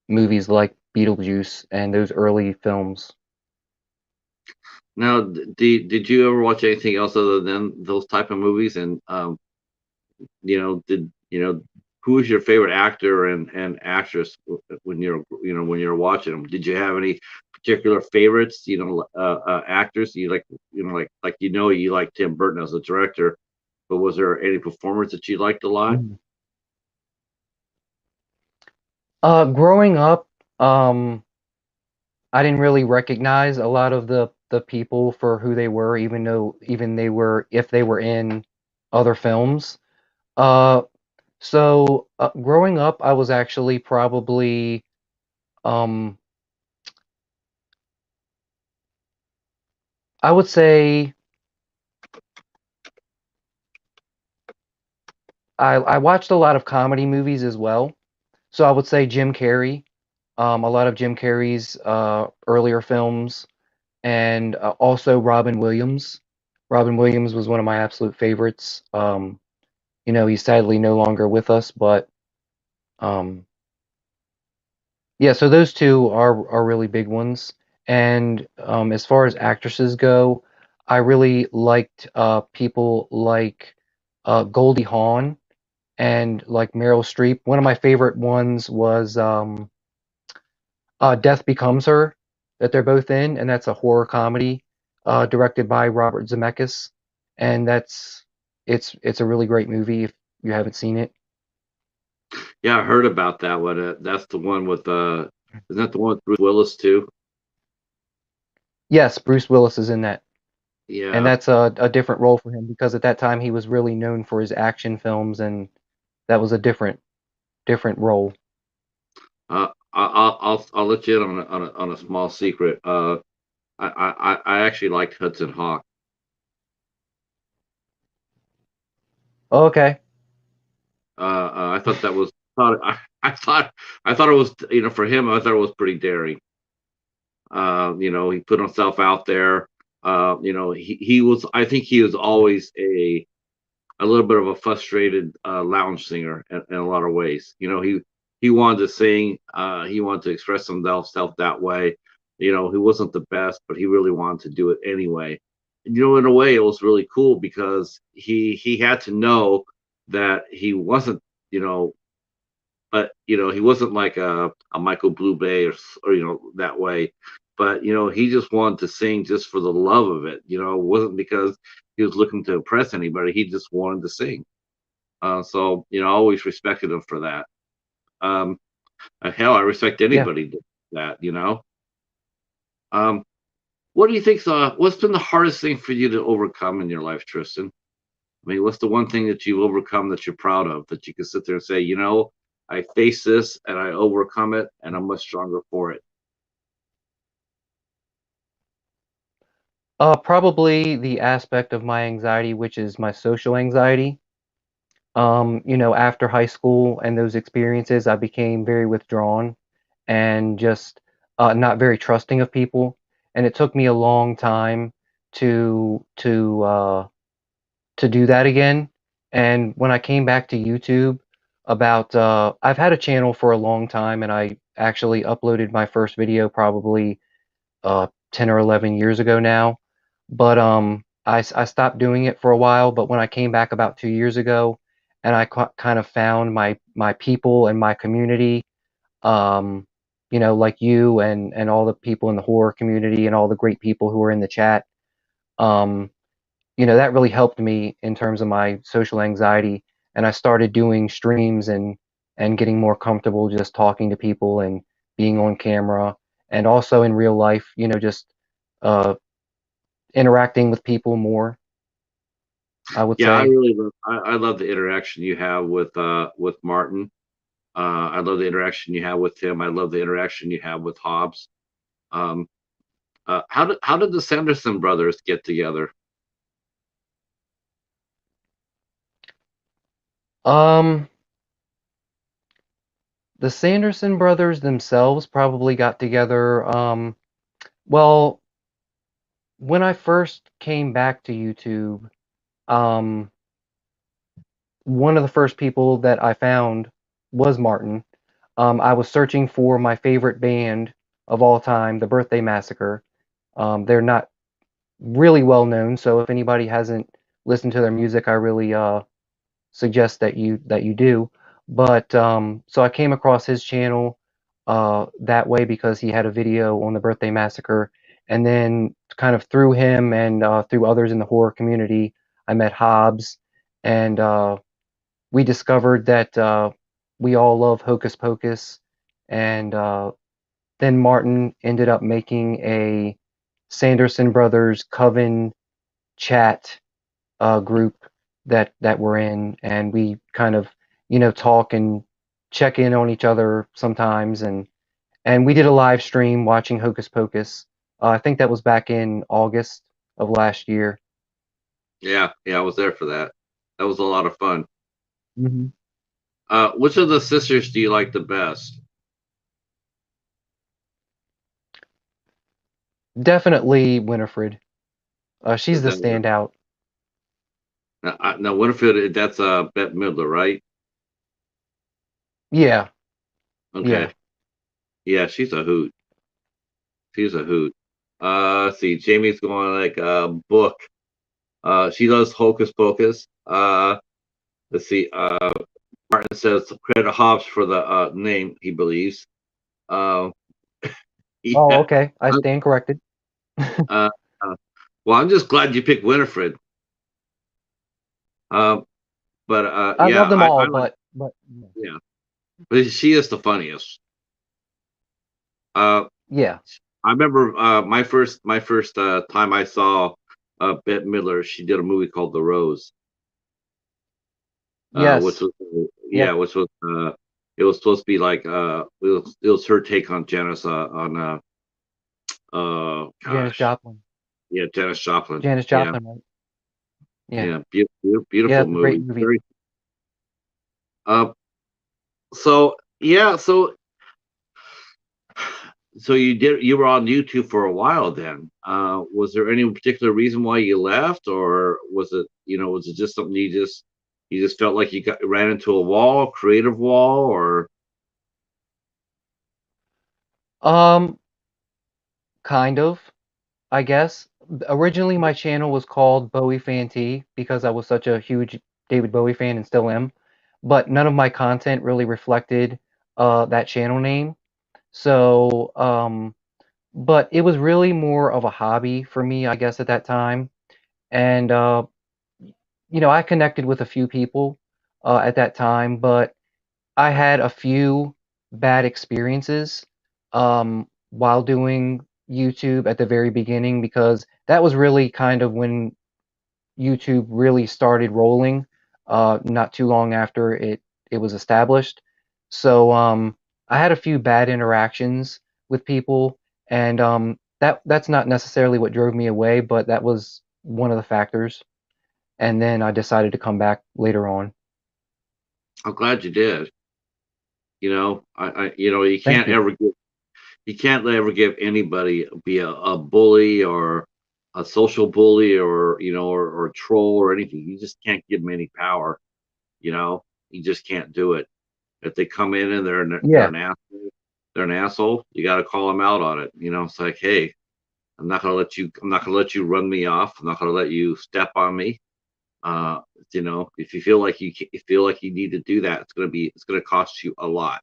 movies like Beetlejuice and those early films. Now, did you ever watch anything else other than those type of movies? And did who was your favorite actor and actress when when you're watching them? Did you have any particular favorites? Actors you like, you like Tim Burton as a director, but was there any performers that you liked a lot? Mhm. Growing up, I didn't really recognize a lot of the people for who they were, even they were if they were in other films. Uh, growing up, I was actually probably um, I would say I watched a lot of comedy movies as well. So I would say Jim Carrey, a lot of Jim Carrey's earlier films, and also Robin Williams. Robin Williams was one of my absolute favorites. He's sadly no longer with us, but um, yeah, so those two are really big ones. And as far as actresses go, I really liked people like Goldie Hawn and like Meryl Streep. One of my favorite ones was Death Becomes Her, that they're both in, and that's a horror comedy directed by Robert Zemeckis, and it's a really great movie if you haven't seen it. Yeah, I heard about that one. That's the one with isn't that the one with Bruce Willis too? Yes, Bruce Willis is in that, and Yeah. that's a different role for him because at that time he was really known for his action films, and that was a different role. I'll let you in on a small secret. I actually liked Hudson Hawk. Okay. I thought that was thought I thought it was, for him, I thought it was pretty daring. He put himself out there. He was, I think he was always a little bit of a frustrated lounge singer in a lot of ways. He wanted to sing, he wanted to express himself that way. He wasn't the best, but he really wanted to do it anyway. And, in a way, it was really cool because he had to know that he wasn't, you know, but he wasn't like a Michael Bublé or that way. But he just wanted to sing just for the love of it. It wasn't because he was looking to impress anybody. He just wanted to sing. So I always respected him for that. Um, hell, I respect Yeah. anybody that. Um, what do you think? What's been the hardest thing for you to overcome in your life, Tristan? I mean, what's the one thing that you've overcome that you're proud of that you can sit there and say, I face this and I overcome it and I'm much stronger for it. Probably the aspect of my anxiety, which is my social anxiety. After high school and those experiences, I became very withdrawn and just not very trusting of people. And it took me a long time to to uh, to do that again. And when I came back to YouTube, I've had a channel for a long time, and I actually uploaded my first video probably 10 or 11 years ago now. But I stopped doing it for a while. But when I came back about 2 years ago, and I kind of found my people and my community, um, like you and all the people in the horror community and all the great people who are in the chat, um, that really helped me in terms of my social anxiety. And I started doing streams and getting more comfortable just talking to people and being on camera and also in real life, just uh, interacting with people more, I would Yeah, I say. really love. I love the interaction you have with Martin. I love the interaction you have with him. I love the interaction you have with Hobbs. Um, how did the Sanderson brothers get together? Um, the Sanderson brothers themselves probably got together. Well, when I first came back to YouTube, um, one of the first people that I found was Martin. I was searching for my favorite band of all time, the Birthday Massacre. They're not really well known, so if anybody hasn't listened to their music, I really suggest that you do. But so I came across his channel that way because he had a video on the birthday massacre, and then kind of through him and through others in the horror community, I met Hobbs, and we discovered that we all love Hocus Pocus, and then Martin ended up making a Sanderson Brothers Coven chat group that we're in, and we kind of talk and check in on each other sometimes, and we did a live stream watching Hocus Pocus. I think that was back in August of last year. Yeah, I was there for that. That was a lot of fun. Hmm. Which of the sisters do you like the best? Definitely Winifred. She's Is the that standout. now Winifred? That's Bette Midler, right? Yeah, Okay. yeah. Yeah, she's a hoot. She's a hoot. Let's see, Jamie's going like book. She does Hocus Pocus. Let's see. Martin says credit Hobbs for the name he believes. Uh, Oh, yeah. okay. I stand corrected. Uh, uh, well, I'm just glad you picked Winifred. Um, but I yeah, love them all, I like, but yeah, but she is the funniest. Uh, yeah. I remember my first time I saw Bette Midler. She did a movie called The Rose, which Yes. was Yep. yeah, which was it was supposed to be like it was her take on Janis on Janis gosh, Joplin. yeah, Janis Joplin. Janis Yeah, Joplin, right? Yeah. yeah, beautiful, Yeah, beautiful it's a great movie. movie. Very so yeah, so you were on YouTube for a while then. Was there any particular reason why you left, or was it just something you just felt like you ran into a wall, creative wall, or Um, kind of, I guess. Originally, my channel was called Bowie Fan T because I was such a huge David Bowie fan and still am. But none of my content really reflected that channel name. So, but it was really more of a hobby for me, I guess, at that time. And I connected with a few people at that time, but I had a few bad experiences while doing YouTube at the very beginning because that was really kind of when YouTube really started rolling, not too long after it was established. So I had a few bad interactions with people, and that's not necessarily what drove me away, but that was one of the factors. And then I decided to come back later on. I'm glad you did. You Thank can't you. ever give anybody be a bully or a social bully or a troll or anything. You just can't give them any power. You just can't do it. If they come in and they're Yeah. an asshole, they're an asshole. You got to call them out on it. It's like, hey, I'm not gonna let you run me off. I'm not gonna let you step on me. Uh, if you feel like you need to do that, it's gonna cost you a lot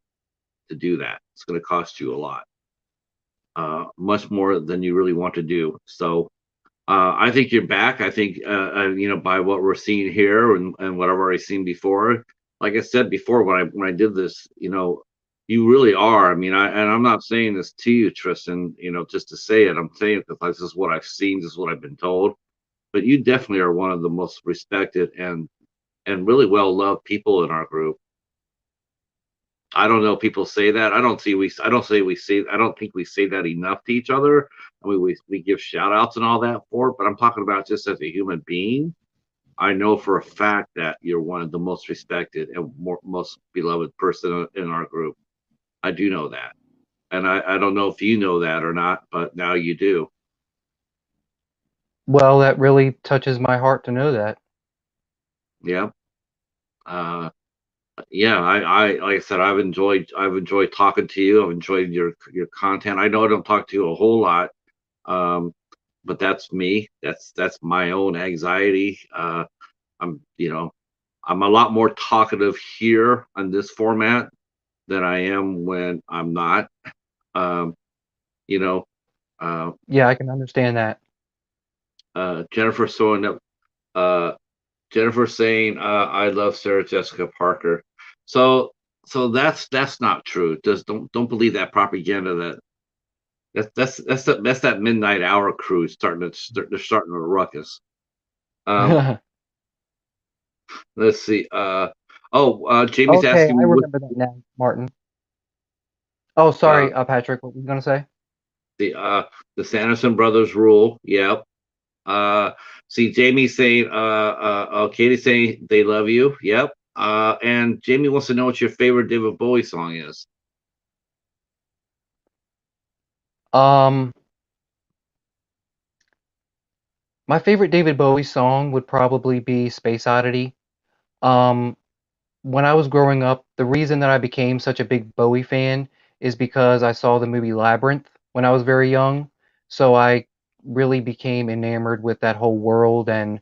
to do that. It's gonna cost you a lot, much more than you really want to do. So I think you're back. I think by what we're seeing here and what I've already seen before. Like I said before, when I did this, you really are. I mean, I'm not saying this to you, Tristan. Just to say it. I'm saying it because this is what I've seen. This is what I've been told. But you definitely are one of the most respected and really well loved people in our group. I don't know. People say that. I don't think we say that enough to each other. I mean, we give shout outs and all that for it, but I'm talking about just as a human being. I know for a fact that you're one of the most respected and most beloved person in our group. I do know that. And I don't know if you know that or not, but now you do. Well, that really touches my heart to know that. Yeah. Uh, yeah, I like I said, I've enjoyed talking to you. I've enjoyed your content. I know I don't talk to you a whole lot. Um, but that's me. That's my own anxiety. I'm I'm a lot more talkative here on this format than I am when I'm not. Um, you know, uh, Yeah, I can understand that. Jennifer throwing up. Uh, Jennifer saying, "I love Sarah Jessica Parker." So, so that's not true. Just don't believe that propaganda. That's that midnight hour crew they're starting a ruckus. Um, let's see. Jamie's Okay, asking I me what remember that now, Martin. Oh, uh, sorry, Patrick, what were you gonna say? the uh, the Sanderson Brothers rule. Yep. Uh, see, Jamie saying, Katie saying they love you. Yep. And Jamie wants to know what your favorite David Bowie song is. Um, my favorite David Bowie song would probably be Space Oddity. Um, when I was growing up, the reason that I became such a big Bowie fan is because I saw the movie Labyrinth when I was very young. So I really became enamored with that whole world and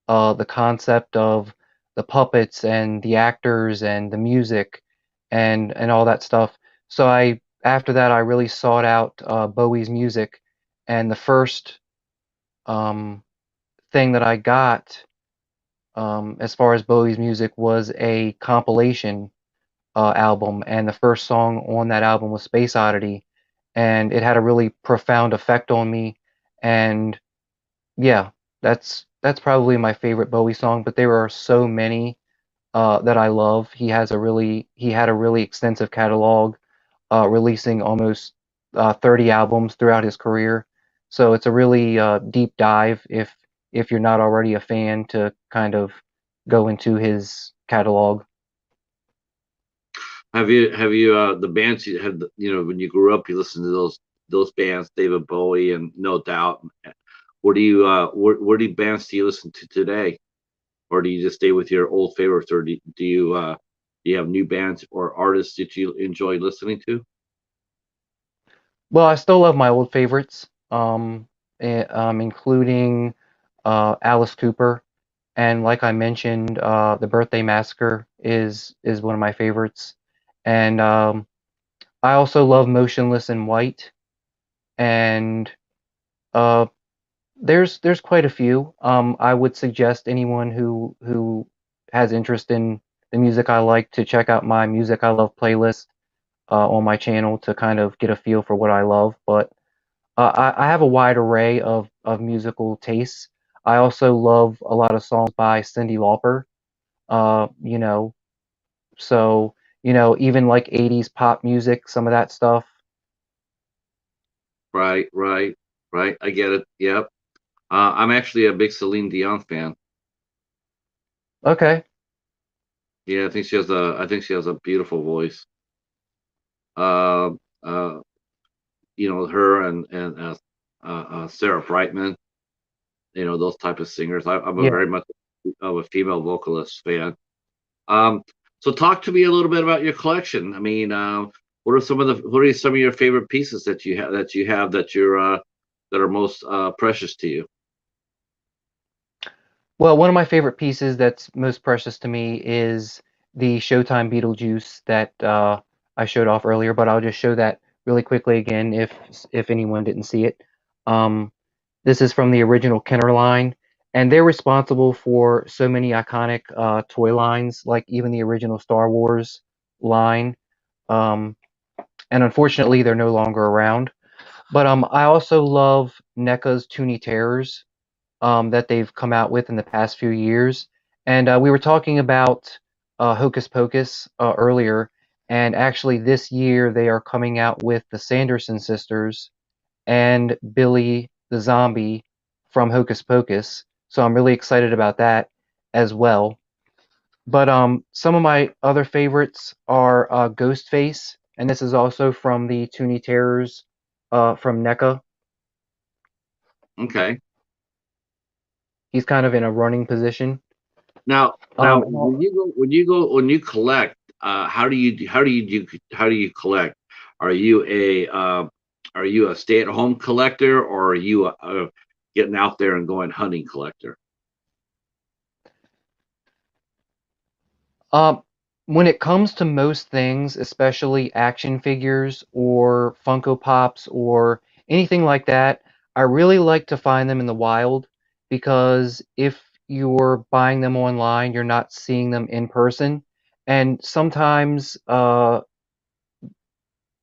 the concept of the puppets and the actors and the music and all that stuff. So I after that I really sought out Bowie's music, and the first um, thing that I got as far as Bowie's music was a compilation album, and the first song on that album was Space Oddity, and it had a really profound effect on me. And yeah, that's probably my favorite Bowie song. But there are so many that I love. He had a really extensive catalog, releasing almost 30 albums throughout his career. So it's a really deep dive if you're not already a fan to kind of go into his catalog. Have you the bands you had when you grew up you listened to those bands, David Bowie and No Doubt. What do you what bands do you listen to today, or do you just stay with your old favorites, or do you have new bands or artists that you enjoy listening to? Well, I still love my old favorites, including Alice Cooper, and like I mentioned, the Birthday Massacre is one of my favorites, and I also love Motionless in White, and uh, there's quite a few. I would suggest anyone who has interest in the music I like to check out my Music I Love playlist on my channel to kind of get a feel for what I love, but I have a wide array of musical tastes. I also love a lot of songs by Cyndi Lauper. Uh, you know, so even like 80s pop music, some of that stuff. Right, right, right. I get it. Yep. I'm actually a big Celine Dion fan. Okay, Yeah, I think she has a beautiful voice. Uh, uh, her and Sarah Brightman. Those type of singers. I'm a yeah. very much of a female vocalist fan. Um, so talk to me a little bit about your collection. I mean, what are some of your favorite pieces that are most precious to you? Well, one of my favorite pieces that's most precious to me is the Showtime Beetlejuice that I showed off earlier, but I'll just show that really quickly again if anyone didn't see it. Um, this is from the original Kenner line, and they're responsible for so many iconic toy lines, like even the original Star Wars line. Um, and unfortunately, they're no longer around. But I also love NECA's Toonie Terrors that they've come out with in the past few years. And we were talking about Hocus Pocus earlier, and actually this year they are coming out with the Sanderson sisters and Billy the Zombie from Hocus Pocus. So I'm really excited about that as well. But some of my other favorites are Ghostface, and this is also from the Toonie Terrors from NECA. Okay. He's kind of in a running position. Now, And all, when you collect, how do you collect? Are you a are you a stay-at-home collector, or are you getting out there and going hunting collector? Um, when it comes to most things, especially action figures or Funko Pops or anything like that, I really like to find them in the wild because if you're buying them online, you're not seeing them in person. And sometimes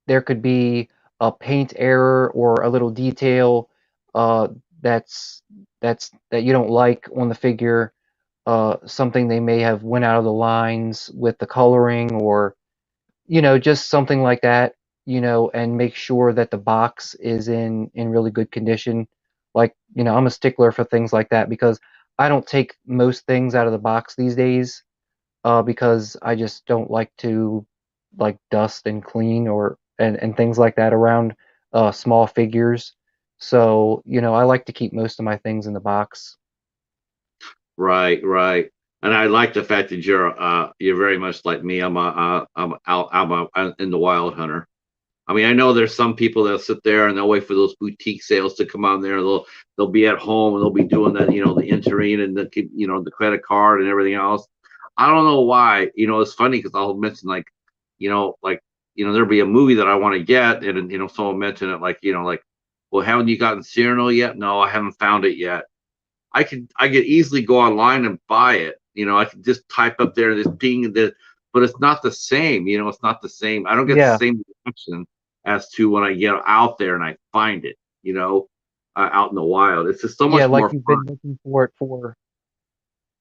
there could be a paint error or a little detail uh, that's that you don't like on the figure, something they may have went out of the lines with the coloring, or just something like that, and make sure that the box is in really good condition. Like, I'm a stickler for things like that because I don't take most things out of the box these days, because I just don't like to like dust and clean or and things like that around small figures. So, I like to keep most of my things in the box. Right, right. And I like the fact that you're very much like me. I'm in the wild hunter. I mean, I know there's some people that sit there and they'll wait for those boutique sales to come on there. They'll be at home and they'll be doing that, the entering and the credit card and everything else. I don't know why. It's funny because I'll mention like there'll be a movie that I want to get, and someone mentioned it like, well, haven't you gotten Cyrano yet? No, I haven't found it yet. I could easily go online and buy it. I could just type up there this ping but it's not the same. It's not the same. I don't get the Yeah, same reaction as to when I get out there and I find it. Out in the wild. It's just so yeah, much like more you've fun. been looking for it for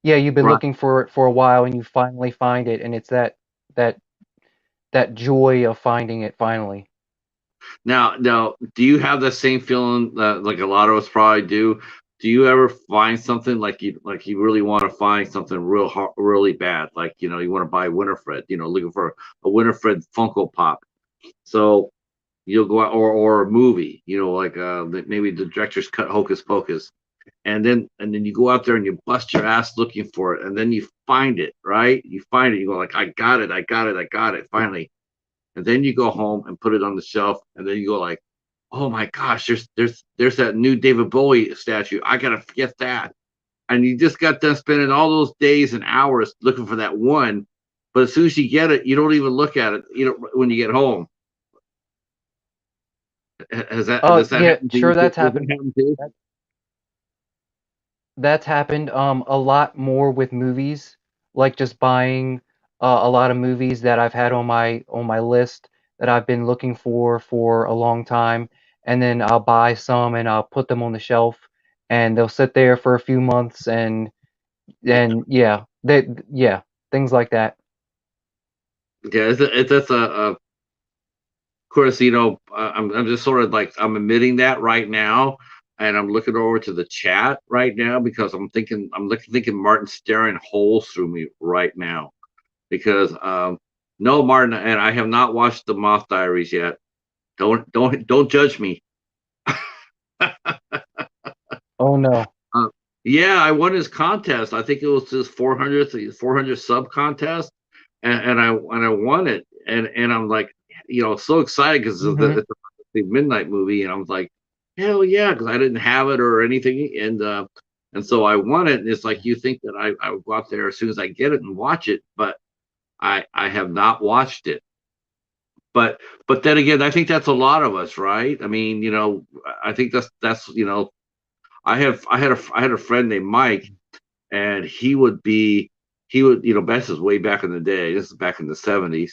yeah, you've been Right looking for it for a while and you finally find it, and it's that that joy of finding it finally. now, do you have the same feeling that like a lot of us probably do? Do you ever find something like you really want to find something really bad? Like you want to buy Winifred. Looking for a Winifred Funko Pop. So you'll go out or a movie, like maybe the director's cut Hocus Pocus, and then you go out there and you bust your ass looking for it, and then you find it, right? You find it, you go like, I got it, I got it, I got it, finally. And then you go home and put it on the shelf, and then you go like, oh my gosh, there's that new David Bowie statue. I gotta get that. And you just got done spending all those days and hours looking for that one, but as soon as you get it, you don't even look at it. When you get home. Has that Oh, does that yeah, happen to you? sure, that's Does that happened. happen to you? That, that's happened a lot more with movies, like just buying a lot of movies that I've had on my list that I've been looking for a long time, and then I'll buy some and I'll put them on the shelf, and they'll sit there for a few months, and yeah, things like that. Yeah, that's of course, I'm just sort of like I'm admitting that right now, and I'm looking over to the chat right now because I'm thinking Martin's staring holes through me right now because no, Martin, and I have not watched the Moth Diaries yet. Don't judge me. Oh no. Uh, yeah, I won his contest. I think it was his 400th sub contest, and I won it. And I'm like, so excited because Hmm. it's the midnight movie, and I was like, hell yeah, because I didn't have it or anything, and so I won it. And it's like you think that I would go out there as soon as I get it and watch it, but I have not watched it. But then again, I think that's a lot of us, right? I mean, I think that's I had a friend named Mike, and best is way back in the day. This is back in the 70s.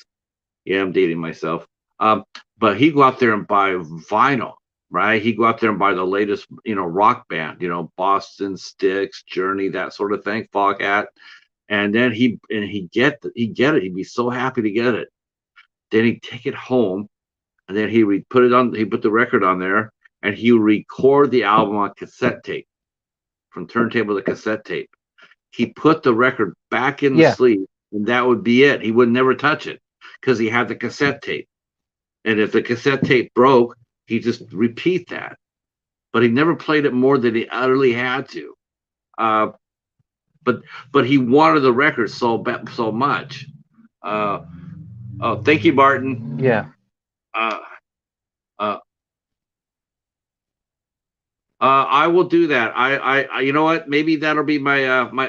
Yeah, I'm dating myself. Um, but he'd go out there and buy vinyl, right? He'd go out there and buy the latest, rock band, Boston, Styx, Journey, that sort of thing, Foghat. And then he'd get it. He'd be so happy to get it. Then he'd take it home, and then he'd put the record on there, and he would record the album on cassette tape, from turntable to cassette tape. He put the record back in the Yeah. sleeve, and that would be it. He would never touch it because he had the cassette tape. And if the cassette tape broke, he just repeat that. But he never played it more than he utterly had to. Uh, but but he wanted the record so much. Uh, oh, thank you, Martin. Yeah. Uh, uh, I will do that. You know what? Maybe that'll be my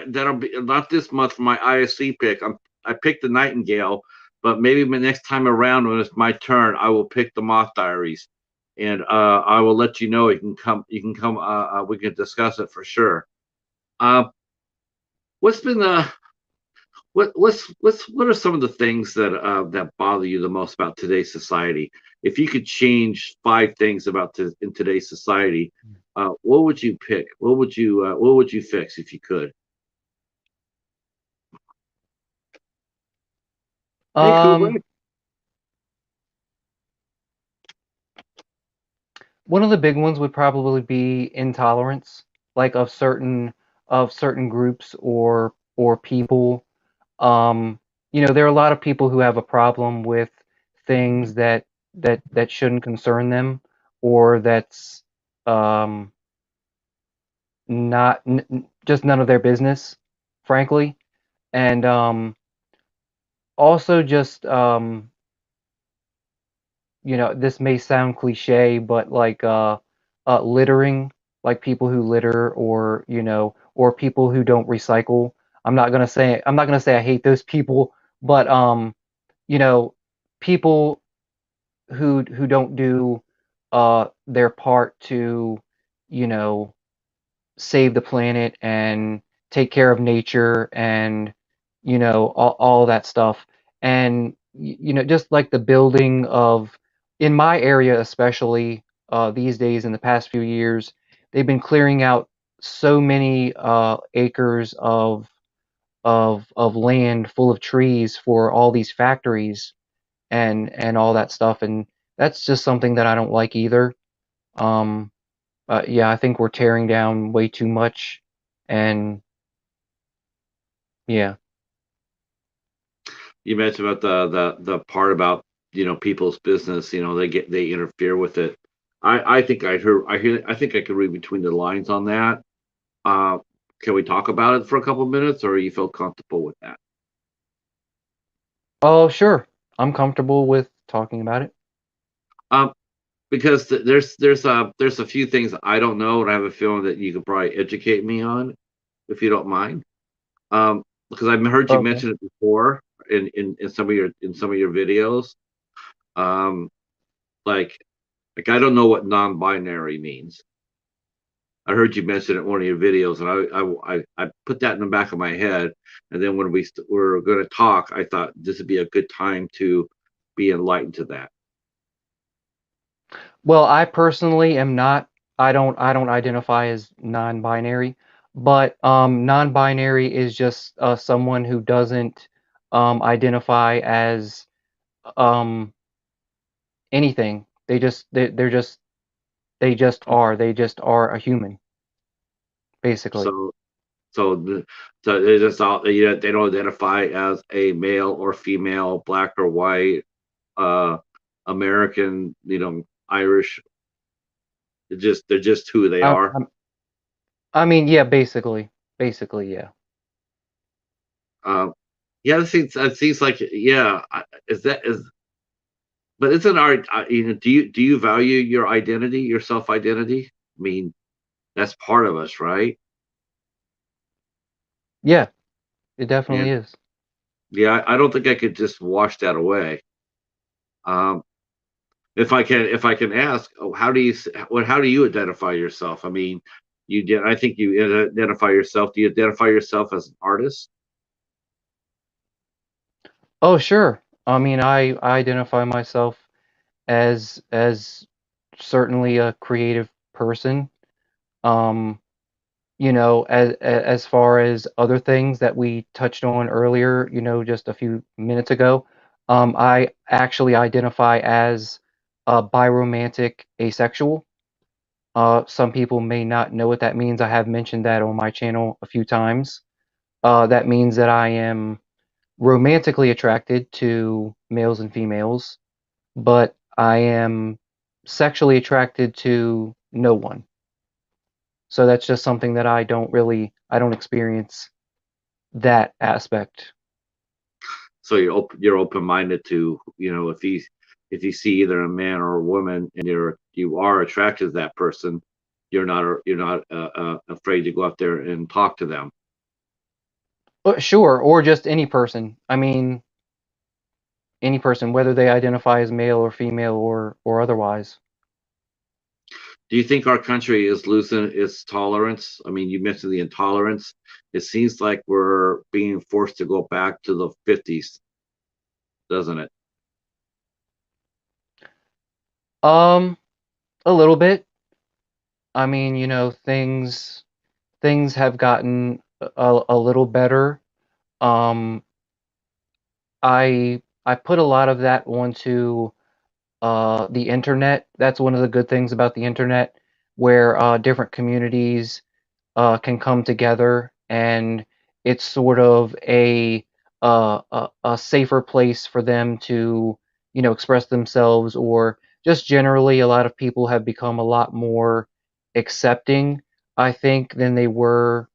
that'll be not this month for my ISC pick. I picked the Nightingale, but maybe the next time around when it's my turn, I will pick the Moth Diaries, and I will let you know. You can come. You can come. We can discuss it for sure. Uh, what's been what are some of the things that that bother you the most about today's society? If you could change 5 things about in today's society, what would you pick? What would you fix if you could? Hey, Um, Kubrick. one of the big ones would probably be intolerance, like of certain groups or people. Um, there are a lot of people who have a problem with things that shouldn't concern them, or that's um, not just none of their business, frankly. And also just this may sound cliche, but like littering, like people who litter, or or people who don't recycle. I'm not gonna say I hate those people, but you know, people who don't do their part to, you know, save the planet and take care of nature, and all that stuff. And just like the building of, in my area especially, these days, in the past few years, they've been clearing out so many acres of land full of trees for all these factories and all that stuff, and that's just something that I don't like either. um yeah, I think we're tearing down way too much, and yeah. You mentioned about the part about people's business. They interfere with it. I think I think I could read between the lines on that. Uh, can we talk about it for a couple of minutes, or you feel comfortable with that? Oh, sure. I'm comfortable with talking about it. Um, because there's a few things I don't know, and I have a feeling that you could probably educate me on, if you don't mind. Because I've heard you Okay. mention it before in some of your videos. Um, like I don't know what non-binary means. I heard you mention it in one of your videos, and I put that in the back of my head. And then when were going to talk, I thought this would be a good time to be enlightened to that. Well, I personally am not. I don't identify as non-binary, but non-binary is just someone who doesn't identify as um anything. They just are a human, basically. So so so they just all they don't identify as a male or female, black or white, uh, American, Irish. They're just who they I, are. I mean, yeah, basically, yeah. Um, yeah, that seems like, yeah. Is that is But isn't our do you value your identity, your self identity? I mean, that's part of us, right? Yeah, it definitely And is. yeah, I don't think I could just wash that away. Um, if I can ask, oh, how do you identify yourself? I mean, you did. I think you identify yourself. Do you identify yourself as an artist? Oh, sure. I mean, I identify myself as certainly a creative person. Um, as far as other things that we touched on earlier, just a few minutes ago, I actually identify as a biromantic asexual. Some people may not know what that means. I have mentioned that on my channel a few times. That means that I am romantically attracted to males and females, but I am sexually attracted to no one. So that's just something that I don't experience that aspect. So you're open minded to, if you see either a man or a woman and you are attracted to that person, you're not afraid to go out there and talk to them. Sure, or just any person. I mean, any person, whether they identify as male or female or otherwise. Do you think our country is losing its tolerance? I mean, you mentioned the intolerance. It seems like we're being forced to go back to the 50s, doesn't it? Um, a little bit. I mean, things have gotten a little better. Um, I put a lot of that onto the internet. That's one of the good things about the internet, where different communities can come together, and it's sort of a safer place for them to, express themselves, or just generally, a lot of people have become a lot more accepting, I think, than they were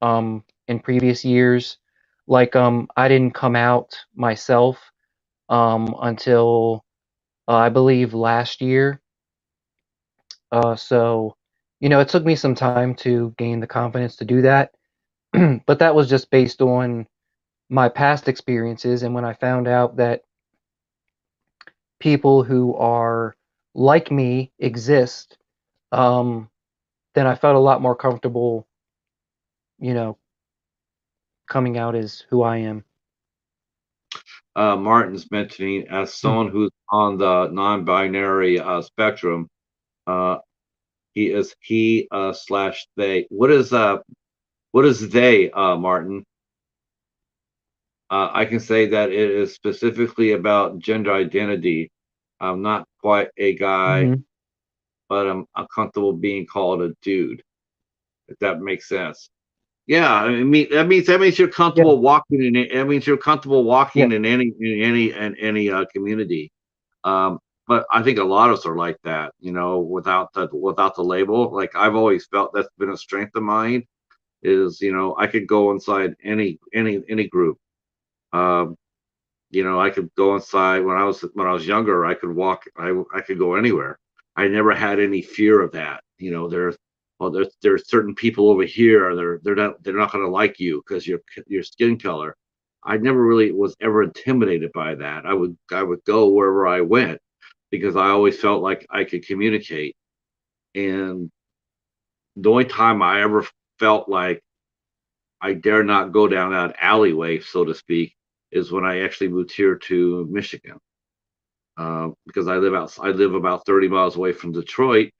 in previous years. Like, I didn't come out myself until I believe last year. So, it took me some time to gain the confidence to do that. But that was just based on my past experiences. And when I found out that people who are like me exist, um, then I felt a lot more comfortable, you know, coming out as who I am. Martin's mentioning as someone who's on the non-binary spectrum, uh, he is he slash they. What is they, Martin? I can say that it is specifically about gender identity. I'm not quite a guy, Hmm. but I'm uncomfortable being called a dude. If that makes sense. Yeah, I mean that means you're Yeah, comfortable walking in it. That means you're comfortable yeah. walking in any community. Um, but I think a lot of us are like that, without the label. Like I've always felt that's been a strength of mine. Is I could go inside any group. Um, I could go inside when I was younger. I could walk. I could go anywhere. I never had any fear of that. There's certain people over here. They're not going to like you because your skin color. I never really was ever intimidated by that. I would go wherever I went because I always felt like I could communicate. And the only time I ever felt like I dare not go down that alleyway, so to speak, is when I actually moved here to Michigan. Because I live about 30 miles away from Detroit,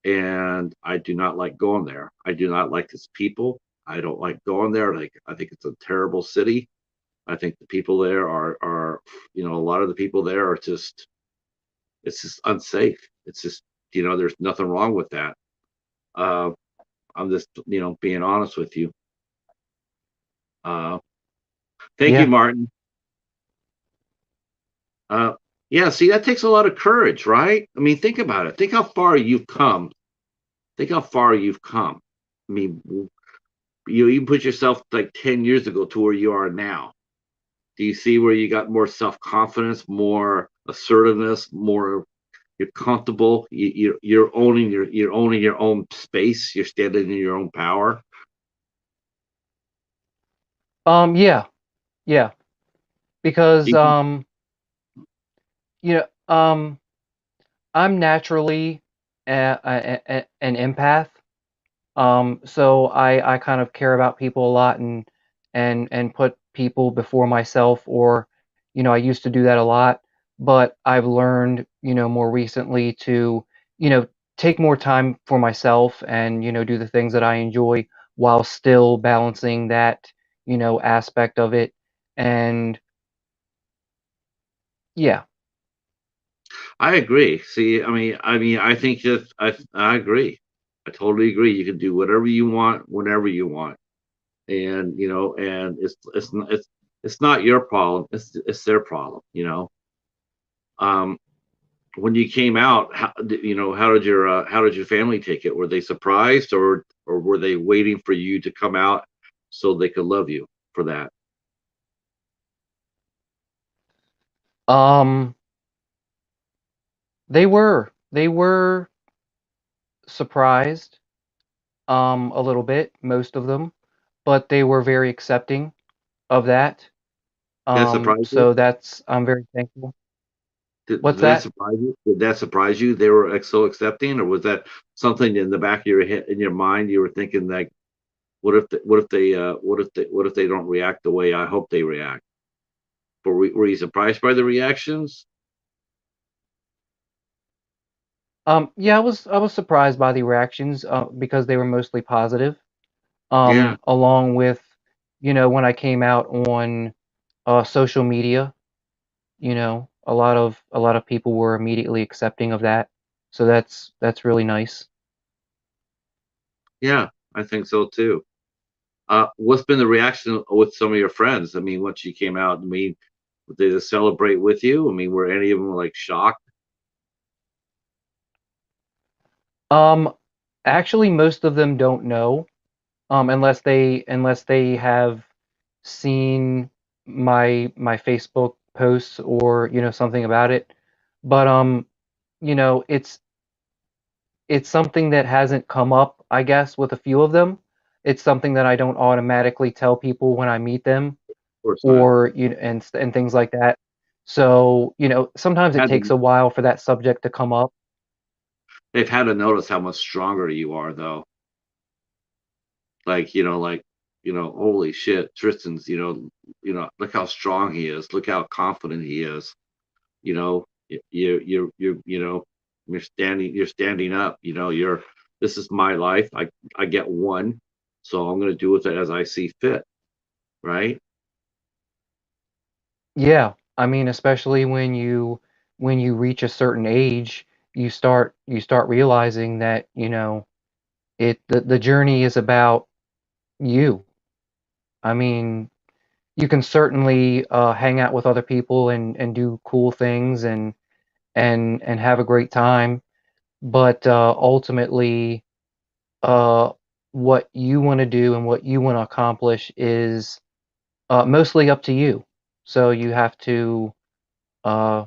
and I do not like going there. I do not like its people. I don't like going there. Like I think it's a terrible city. I think the people there are a lot of the people there are just it's just unsafe. It's just there's nothing wrong with that. Uh, I'm just being honest with you. Uh, thank you, Yeah. Martin. Uh, yeah, see, that takes a lot of courage, right? I mean, think about it. Think how far you've come. Think how far you've come. I mean, you put yourself like 10 years ago to where you are now. Do you see where you got more self-confidence, more assertiveness, more you're comfortable, you're owning your own space, you're standing in your own power. Yeah, yeah. Because, You- you know, um, I'm naturally an empath. So I kind of care about people a lot, and put people before myself, or I used to do that a lot, but I've learned, more recently to, you know take more time for myself, and do the things that I enjoy, while still balancing that, aspect of it. And yeah. I agree. See, I think that I agree. I totally agree. You can do whatever you want, whenever you want, and it's not your problem. It's their problem. Um, when you came out, how did your family take it? Were they surprised, or were they waiting for you to come out so they could love you for that? um they were surprised, a little bit, most of them, but they were very accepting. of that. Did that surprise you? So that's I'm very thankful. Did What's that that? surprise you? Did that surprise you? They were so accepting, or was that something in the back of your head, in your mind, you were thinking like, what if they don't react the way I hope they react? Were you surprised by the reactions? Yeah, I was surprised by the reactions because they were mostly positive. Yeah, Along with, when I came out on social media, a lot of people were immediately accepting of that. So that's really nice. yeah, I think so too. What's been the reaction with some of your friends? I mean, once you came out, I mean, did they celebrate with you? I mean, were any of them like shocked? Um, Actually, most of them don't know, unless they have seen my Facebook posts or something about it. But it's something that hasn't come up, I guess, with a few of them. It's something that I don't automatically tell people when I meet them, Of course not. or and things like that. So sometimes it Had takes to, a while for that subject to come up. they've had to notice how much stronger you are, though. Like holy shit, Tristan's, look how strong he is. Look how confident he is. You're standing up. This is my life. I get one, so I'm going to do with it as I see fit. Right? Yeah, I mean, especially when you reach a certain age, you start realizing that the journey is about you. I mean, you can certainly hang out with other people and do cool things and have a great time, but ultimately, uh, what you want to do and what you want to accomplish is mostly up to you. So you have to uh,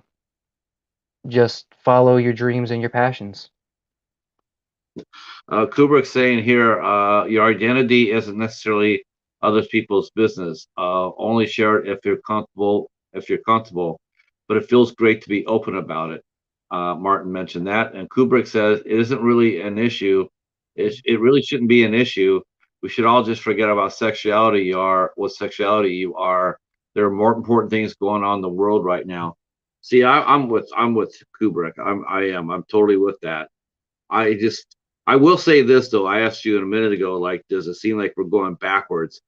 just follow your dreams and your passions. Kubrick's saying here, your identity isn't necessarily other people's business. Only share it if you're comfortable. If you're comfortable, but it feels great to be open about it. Martin mentioned that, and Kubrick says it isn't really an issue. It really shouldn't be an issue. We should all just forget about sexuality. What sexuality you are. There are more important things going on in the world right now. See, I'm with Kubrick. I'm totally with that. I just I will say this though. I asked you in a minute ago, like, does it seem like we're going backwards?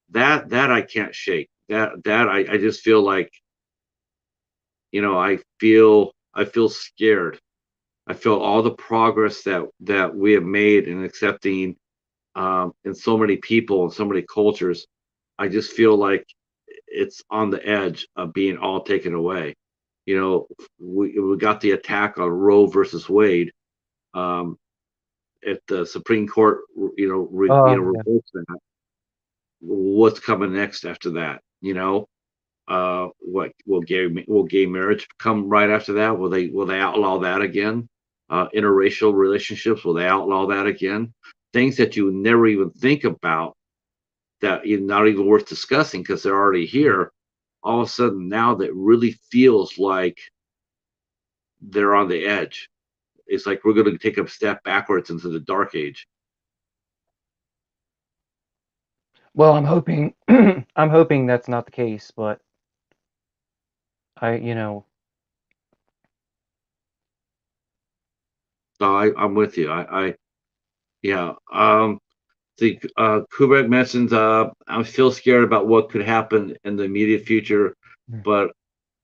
That I can't shake. I just feel like, I feel scared. I feel all the progress that we have made in accepting in so many people and so many cultures. I just feel like it's on the edge of being all taken away. We got the attack on Roe versus Wade. Um, if the Supreme Court, Yeah. revokes that, what's coming next after that? What will gay marriage come right after that? Will they outlaw that again? Interracial relationships, will they outlaw that again? Things that you never even think about, that you're not even worth discussing because they're already here. All of a sudden, now that really feels like they're on the edge. It's like we're going to take a step backwards into the dark age. Well, I'm hoping I'm hoping that's not the case, but So I'm with you. Yeah. Kubrick mentions, I'm still scared about what could happen in the immediate future, but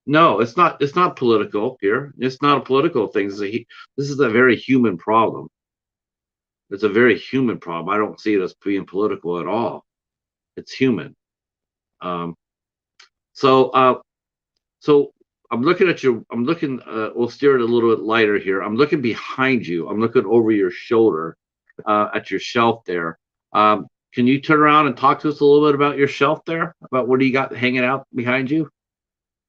no, it's not. It's not political here. It's not a political thing. This is a very human problem. It's a very human problem. I don't see it as being political at all. It's human. Um, so, uh, so I'm looking at you. I'm looking. We'll steer it a little bit lighter here. I'm looking behind you. I'm looking over your shoulder, at your shelf there. Can you turn around and talk to us a little bit about your shelf there? About what do you got hanging out behind you?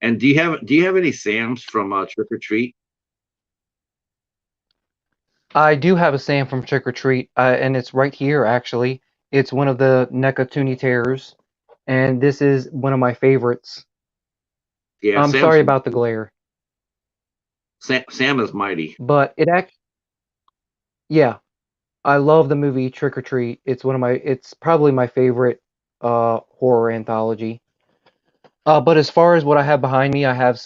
And do you have any Sam's from Trick or Treat? I do have a Sam from Trick or Treat, and it's right here actually. It's one of the Nekatuni Terrors. and this is one of my favorites. Yeah, I'm sorry about the glare, Sam is mighty. but it act yeah, I love the movie Trick or Treat. It's probably my favorite horror anthology. But as far as what I have behind me, I have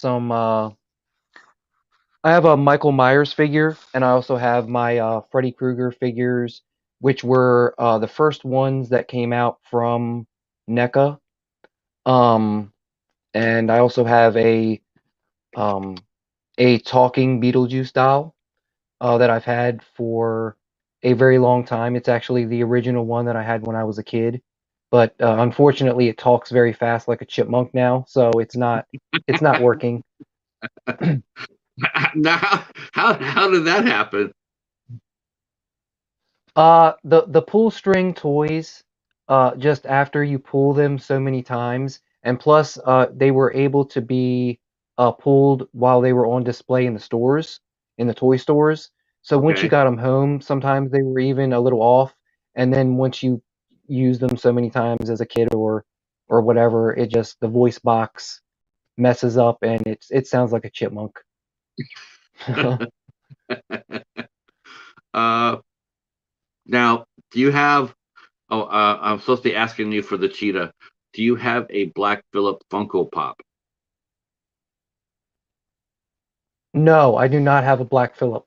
a Michael Myers figure, and I also have my Freddy Krueger figures, which were the first ones that came out from NECA. Um, and I also have um, a talking Beetlejuice doll that I've had for a very long time. It's actually the original one that I had when I was a kid, but unfortunately, it talks very fast like a chipmunk now, so it's not working. Now, how did that happen? The pull string toys, just after you pull them so many times, and plus, they were able to be pulled while they were on display in the stores, in the toy stores. So once you Okay. got them home, sometimes they were even a little off, and then once you use them so many times as a kid or whatever, it just the voice box messes up and it sounds like a chipmunk. uh, Now, do you have? Oh, I'm supposed to be asking you for the cheetah. Do you have a Black Phillip Funko Pop? No, I do not have a Black Phillip.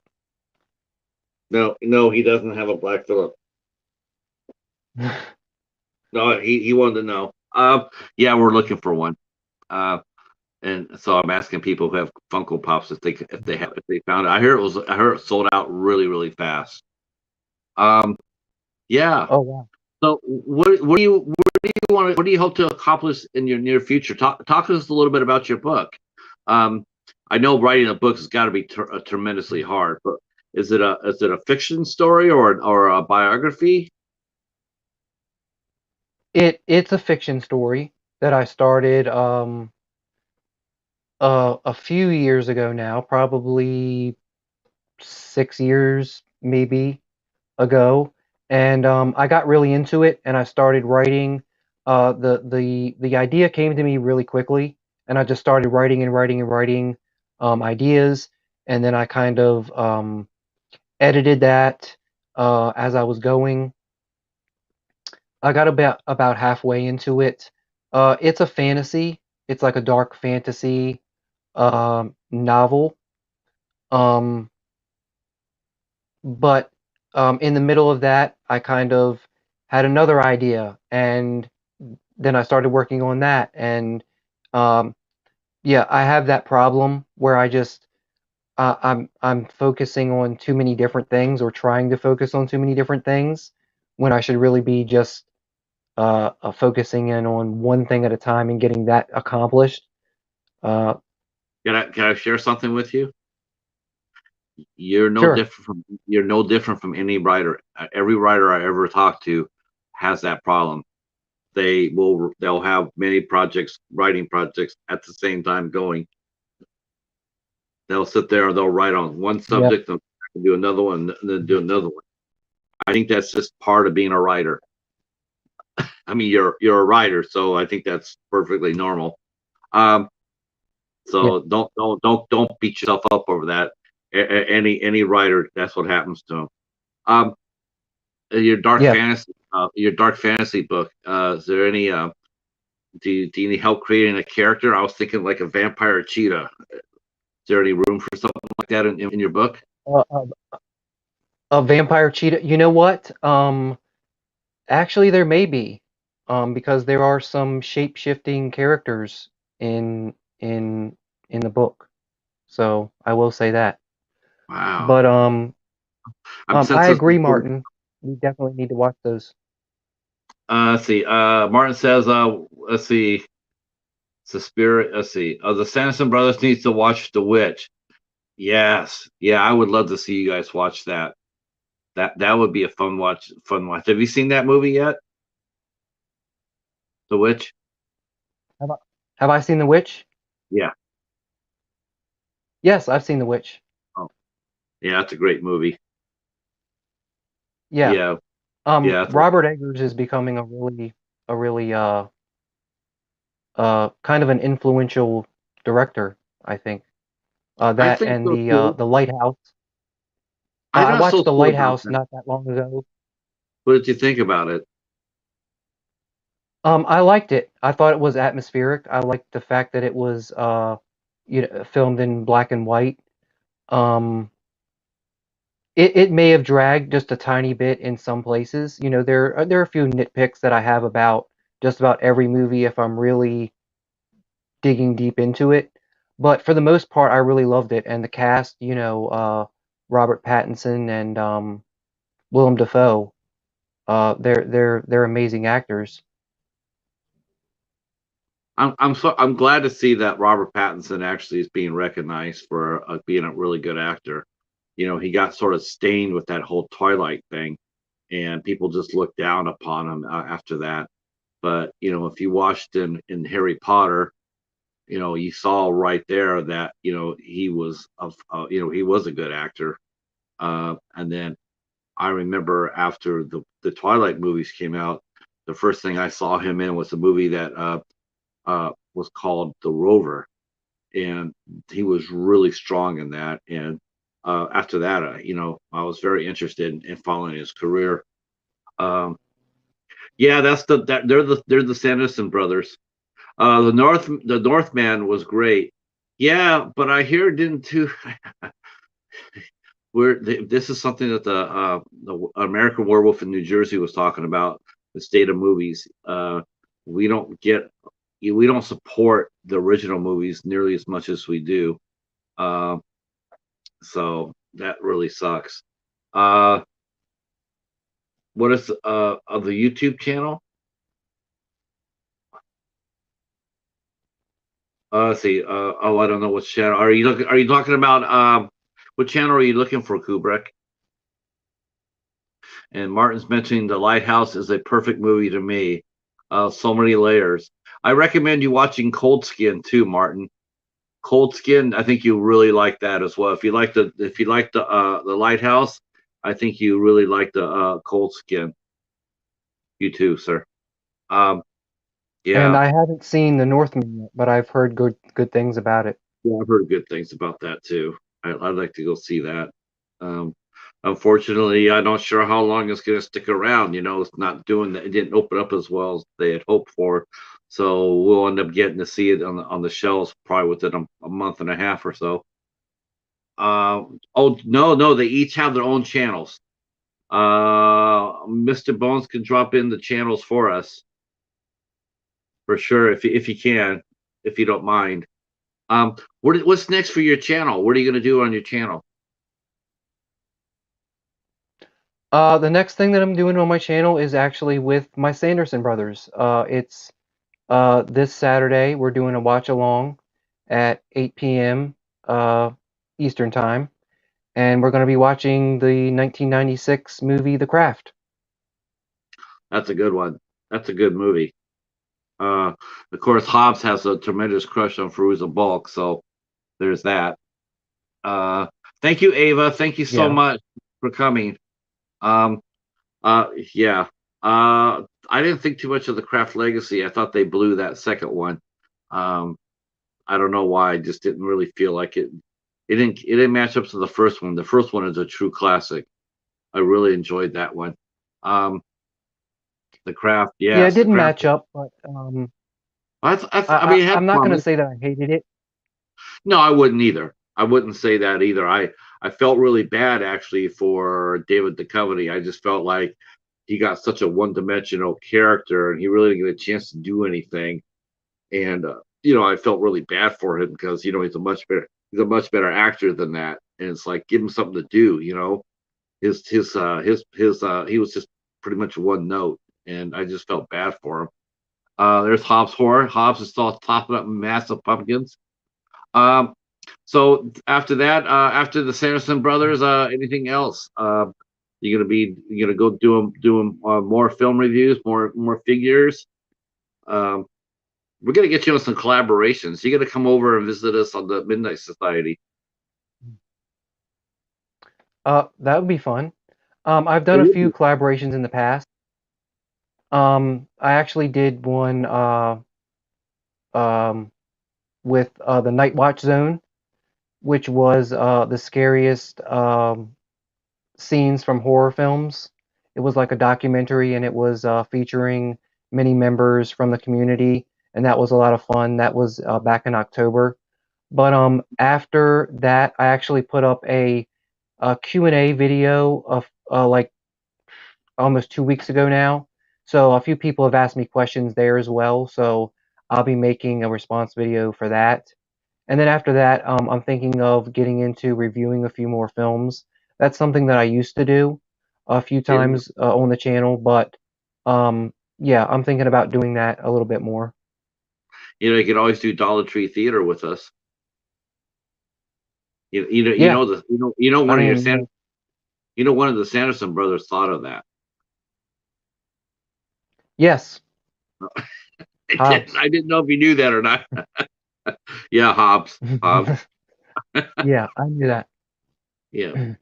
No, no, he doesn't have a Black Phillip. No, he wanted to know. Yeah, we're looking for one. Uh, and so I'm asking people who have Funko Pops if they found it. I heard it sold out really fast. Um, yeah. Oh wow. So what do you want? What do you hope to accomplish in your near future? Talk to us a little bit about your book. Um, I know writing a book has got to be tremendously hard, but is it a fiction story or a biography? It's a fiction story that I started a few years ago now, probably 6 years maybe ago, and I got really into it and I started writing. The idea came to me really quickly, and I just started writing and writing and writing ideas, and then I kind of edited that as I was going. I got about halfway into it. It's a fantasy. It's like a dark fantasy novel. Um, but in the middle of that, I kind of had another idea, and then I started working on that. And um, yeah, I have that problem where I'm focusing on too many different things, or trying to focus on too many different things, when I should really be just focusing in on one thing at a time and getting that accomplished. Uh, Can I share something with you? sure. You're no different from any writer. Every writer I ever talked to has that problem. They'll have many writing projects at the same time going. They'll sit there, they'll write on one Yep. subject and do another one, and then do another one. I think that's just part of being a writer. I mean, you're a writer, so I think that's perfectly normal. Um, Yeah. so don't beat yourself up over that. Any writer, that's what happens to them. Um, Yeah. your dark fantasy book. Is there any? Do you need help creating a character? I was thinking like a vampire cheetah. Is there any room for something like that in your book? Uh, uh, a vampire cheetah. You know what? Actually, there may be, because there are some shape shifting characters in in in the book. So I will say that. Wow. But I'm I sensitive. agree, Martin. We definitely need to watch those. Let's see. Martin says, let's see. It's a spirit. Let's see. The Sanderson Brothers needs to watch The Witch. Yes. Yeah, I would love to see you guys watch that. That would be a fun watch. Fun watch. Have you seen that movie yet? The Witch? Have I, have I seen The Witch? Yeah. Yes, I've seen The Witch. Oh, yeah. That's a great movie. Yeah. Yeah. Yeah. Robert Eggers is becoming a really kind of an influential director, I think. I That think and so too. the Lighthouse. I'm I not watched so the sure about Lighthouse that. not that long ago. What did you think about it? I liked it. I thought it was atmospheric. I liked the fact that it was filmed in black and white. Um, it may have dragged just a tiny bit in some places. There are a few nitpicks that I have about just about every movie if I'm really digging deep into it. But for the most part, I really loved it, and the cast, Robert Pattinson and Willem Dafoe, they're amazing actors. I'm glad to see that Robert Pattinson actually is being recognized for being a really good actor. He got sort of stained with that whole Twilight thing, and people just looked down upon him after that. But if you watched in Harry Potter, you saw right there that he was a good actor. And then I remember after the Twilight movies came out, the first thing I saw him in was a movie that was called The Rover, and he was really strong in that. And after that, I was very interested in following his career. Um, yeah, they're the Sanderson brothers. The Northman was great. Yeah, but I hear it didn't too. This is something that the American Werewolf in New Jersey was talking about, the state of movies. We don't get we don't support the original movies nearly as much as we do. Uh, so that really sucks. Uh, what is of the YouTube channel? Let's see. Oh, I don't know what channel. Are you talking about what channel are you looking for, Kubrick? And Martin's mentioning The Lighthouse is a perfect movie to me. So many layers. I recommend you watching Cold Skin too, Martin. Cold Skin, I think you really like that as well. If you like the Lighthouse, I think you really like the Cold Skin. You too, sir. Um, And yeah, I haven't seen The Northman yet, but I've heard good things about it. yeah, I've heard good things about that too. I'd like to go see that. Um, Unfortunately, I'm not sure how long it's going to stick around. It's not doing that. It didn't open up as well as they had hoped for. So we'll end up getting to see it on the shelves probably within a month and a half or so. Oh no, no, they each have their own channels. Mr. Bones can drop in the channels for us for sure if you can, if you don't mind. What's next for your channel? What are you going to do on your channel? The next thing that I'm doing on my channel is actually with my Sanderson brothers. It's this Saturday. We're doing a watch along at 8 p.m. Eastern time, and we're going to be watching the 1996 movie The Craft. That's a good one. That's a good movie. Uh, of course, Hobbs has a tremendous crush on Fairuza Balk, so there's that. Uh, Thank you, Ava. Thank you so Yeah. much for coming. Um, yeah. I didn't think too much of the Craft Legacy. I thought they blew that second one. Um, I don't know why. I just didn't really feel like it. It didn't match up to the first one. The first one is a true classic. I really enjoyed that one. Um, the Craft, Yeah, it yes, the didn't Craft. match up, but I mean, it had I'm not going to promise. say that I hated it. No, I wouldn't either. I wouldn't say that either. I felt really bad actually for David Duchovny. I just felt like he got such a one-dimensional character, and he really didn't get a chance to do anything. And I felt really bad for him because he's a much better actor than that. And it's like give him something to do. He was just pretty much one note, and I just felt bad for him. There's Hobbs Horror. Hobbs is still topping up massive pumpkins. Um, so after that, after the Sanderson brothers, anything else? You gonna go doing more film reviews, more figures. Um, we're gonna get you on some collaborations. You gotta come over and visit us on the Midnight Society. That would be fun. I've done It a would few be. collaborations in the past. I actually did one with the Night Watch Zone, which was the scariest scenes from horror films. It was like a documentary, and it was featuring many members from the community, and that was a lot of fun. That was back in October. But after that, I actually put up a Q&A video of like almost 2 weeks ago now. So a few people have asked me questions there as well. So I'll be making a response video for that. And then after that, I'm thinking of getting into reviewing a few more films. That's something that I used to do a few Yeah. times on the channel, but yeah, I'm thinking about doing that a little bit more. You can always do Dollar Tree Theater with us. Yeah, I One of mean, one of the Sanderson brothers thought of that. yes, I didn't. Hobbs. I didn't know if you knew that or not. Yeah, Hobbs. Hobbs. Yeah, I knew that. Yeah,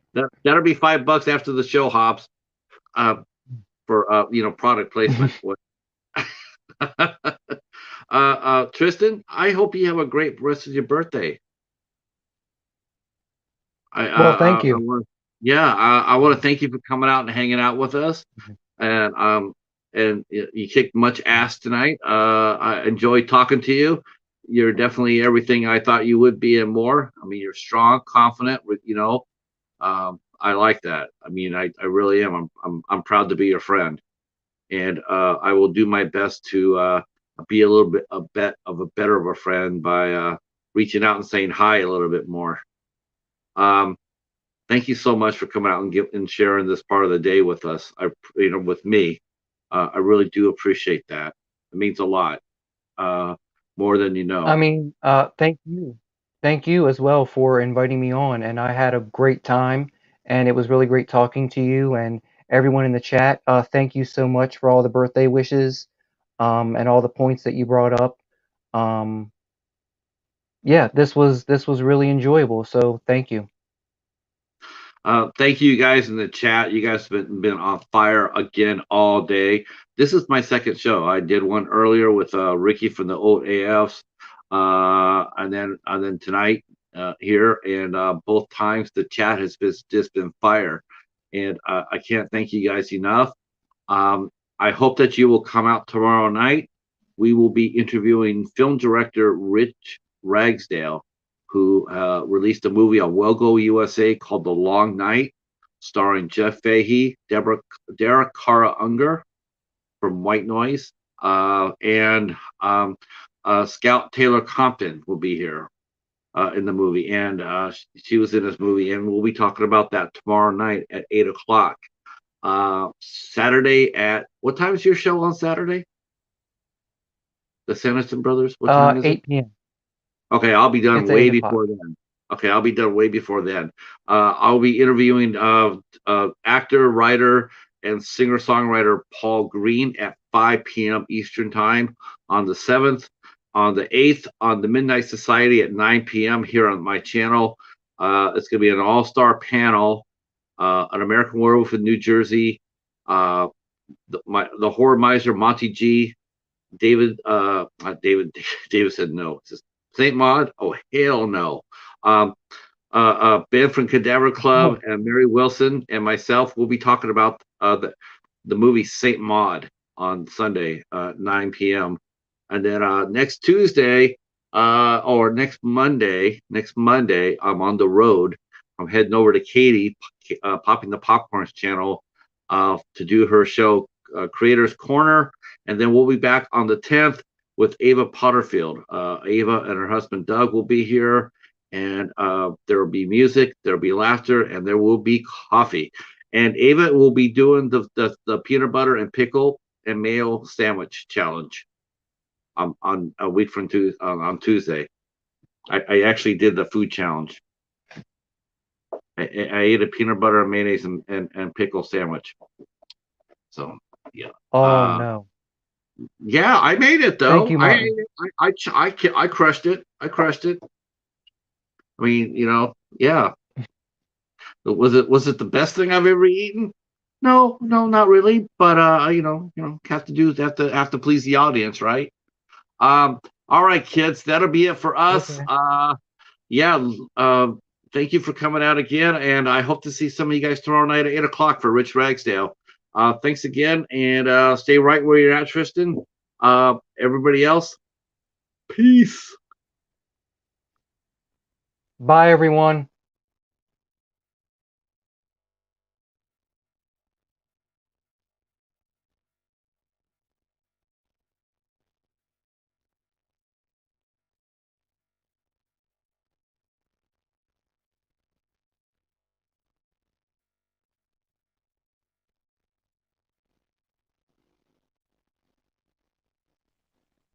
that'll be $5 after the show, Hobbs. For product placement. Tristan, I hope you have a great rest of your birthday. Well, thank I you. want, yeah, I want to thank you for coming out and hanging out with us. And you kicked much ass tonight. I enjoyed talking to you. You're definitely everything I thought you would be and more. I mean, you're strong, confident. I like that. I mean, I really am. I'm proud to be your friend, and I will do my best to be a little bit better of a friend by reaching out and saying hi a little bit more. Um, Thank you so much for coming out and sharing this part of the day with us. With me, I really do appreciate that. It means a lot, uh, more than you I know. mean, thank you. Thank you as well for inviting me on, and I had a great time, and it was really great talking to you and everyone in the chat. Thank you so much for all the birthday wishes, and all the points that you brought up. Um, yeah, this was really enjoyable, so thank you. Thank you guys in the chat. You guys have been on fire again all day. This is my second show. I did one earlier with Ricky from the old AFs, and then tonight here, and both times the chat has just been fire, and I can't thank you guys enough. Um, I hope that you will come out tomorrow night. We will be interviewing film director Rich Ragsdale, who released a movie on Wellgo USA called The Long Night, starring Jeff Fahey, Dara Kara Unger from White Noise, and Scout Taylor Compton will be here in the movie, and she was in this movie, and we'll be talking about that tomorrow night at 8 o'clock. Saturday at what time is your show on Saturday? The Sanderson Brothers. What time is it? 8 p.m. Okay, I'll be done It's way 8 o'clock. before then. Okay, I'll be done way before then. I'll be interviewing actor, writer, and singer-songwriter Paul Green at 5 p.m. Eastern Time on the 7th. On the 8th, on the Midnight Society at 9 p.m. here on my channel. It's going to be an all-star panel. An American Werewolf in New Jersey. The horror miser Monty G. David, not David. David said no. It's just Saint Maud. Oh hell no. Um, Ben from Cadaver Club and Mary Wilson and myself will be talking about the movie Saint Maud on Sunday, 9 p.m. And then next Tuesday or next Monday, I'm on the road. I'm heading over to Katie, Popping the Popcorns channel, to do her show, Creators Corner. And then we'll be back on the 10th with Ava Potterfield. Ava and her husband Doug will be here, and there will be music, there will be laughter, and there will be coffee. And Ava will be doing the peanut butter and pickle and mayo sandwich challenge on a week from on Tuesday. I actually did the food challenge. I ate a peanut butter and mayonnaise and pickle sandwich. So yeah. Oh no. Yeah, I made it Thank though. you, Martin. I crushed it. I crushed it. I mean, yeah. Was it the best thing I've ever eaten? No, not really. But have to please the audience, right? Um, All right, kids, that'll be it for us. Okay. Yeah, thank you for coming out again, and I hope to see some of you guys tomorrow night at 8 o'clock for Rich Ragsdale. Thanks again, and stay right where you're at, Tristan. Everybody else, peace. Bye, everyone.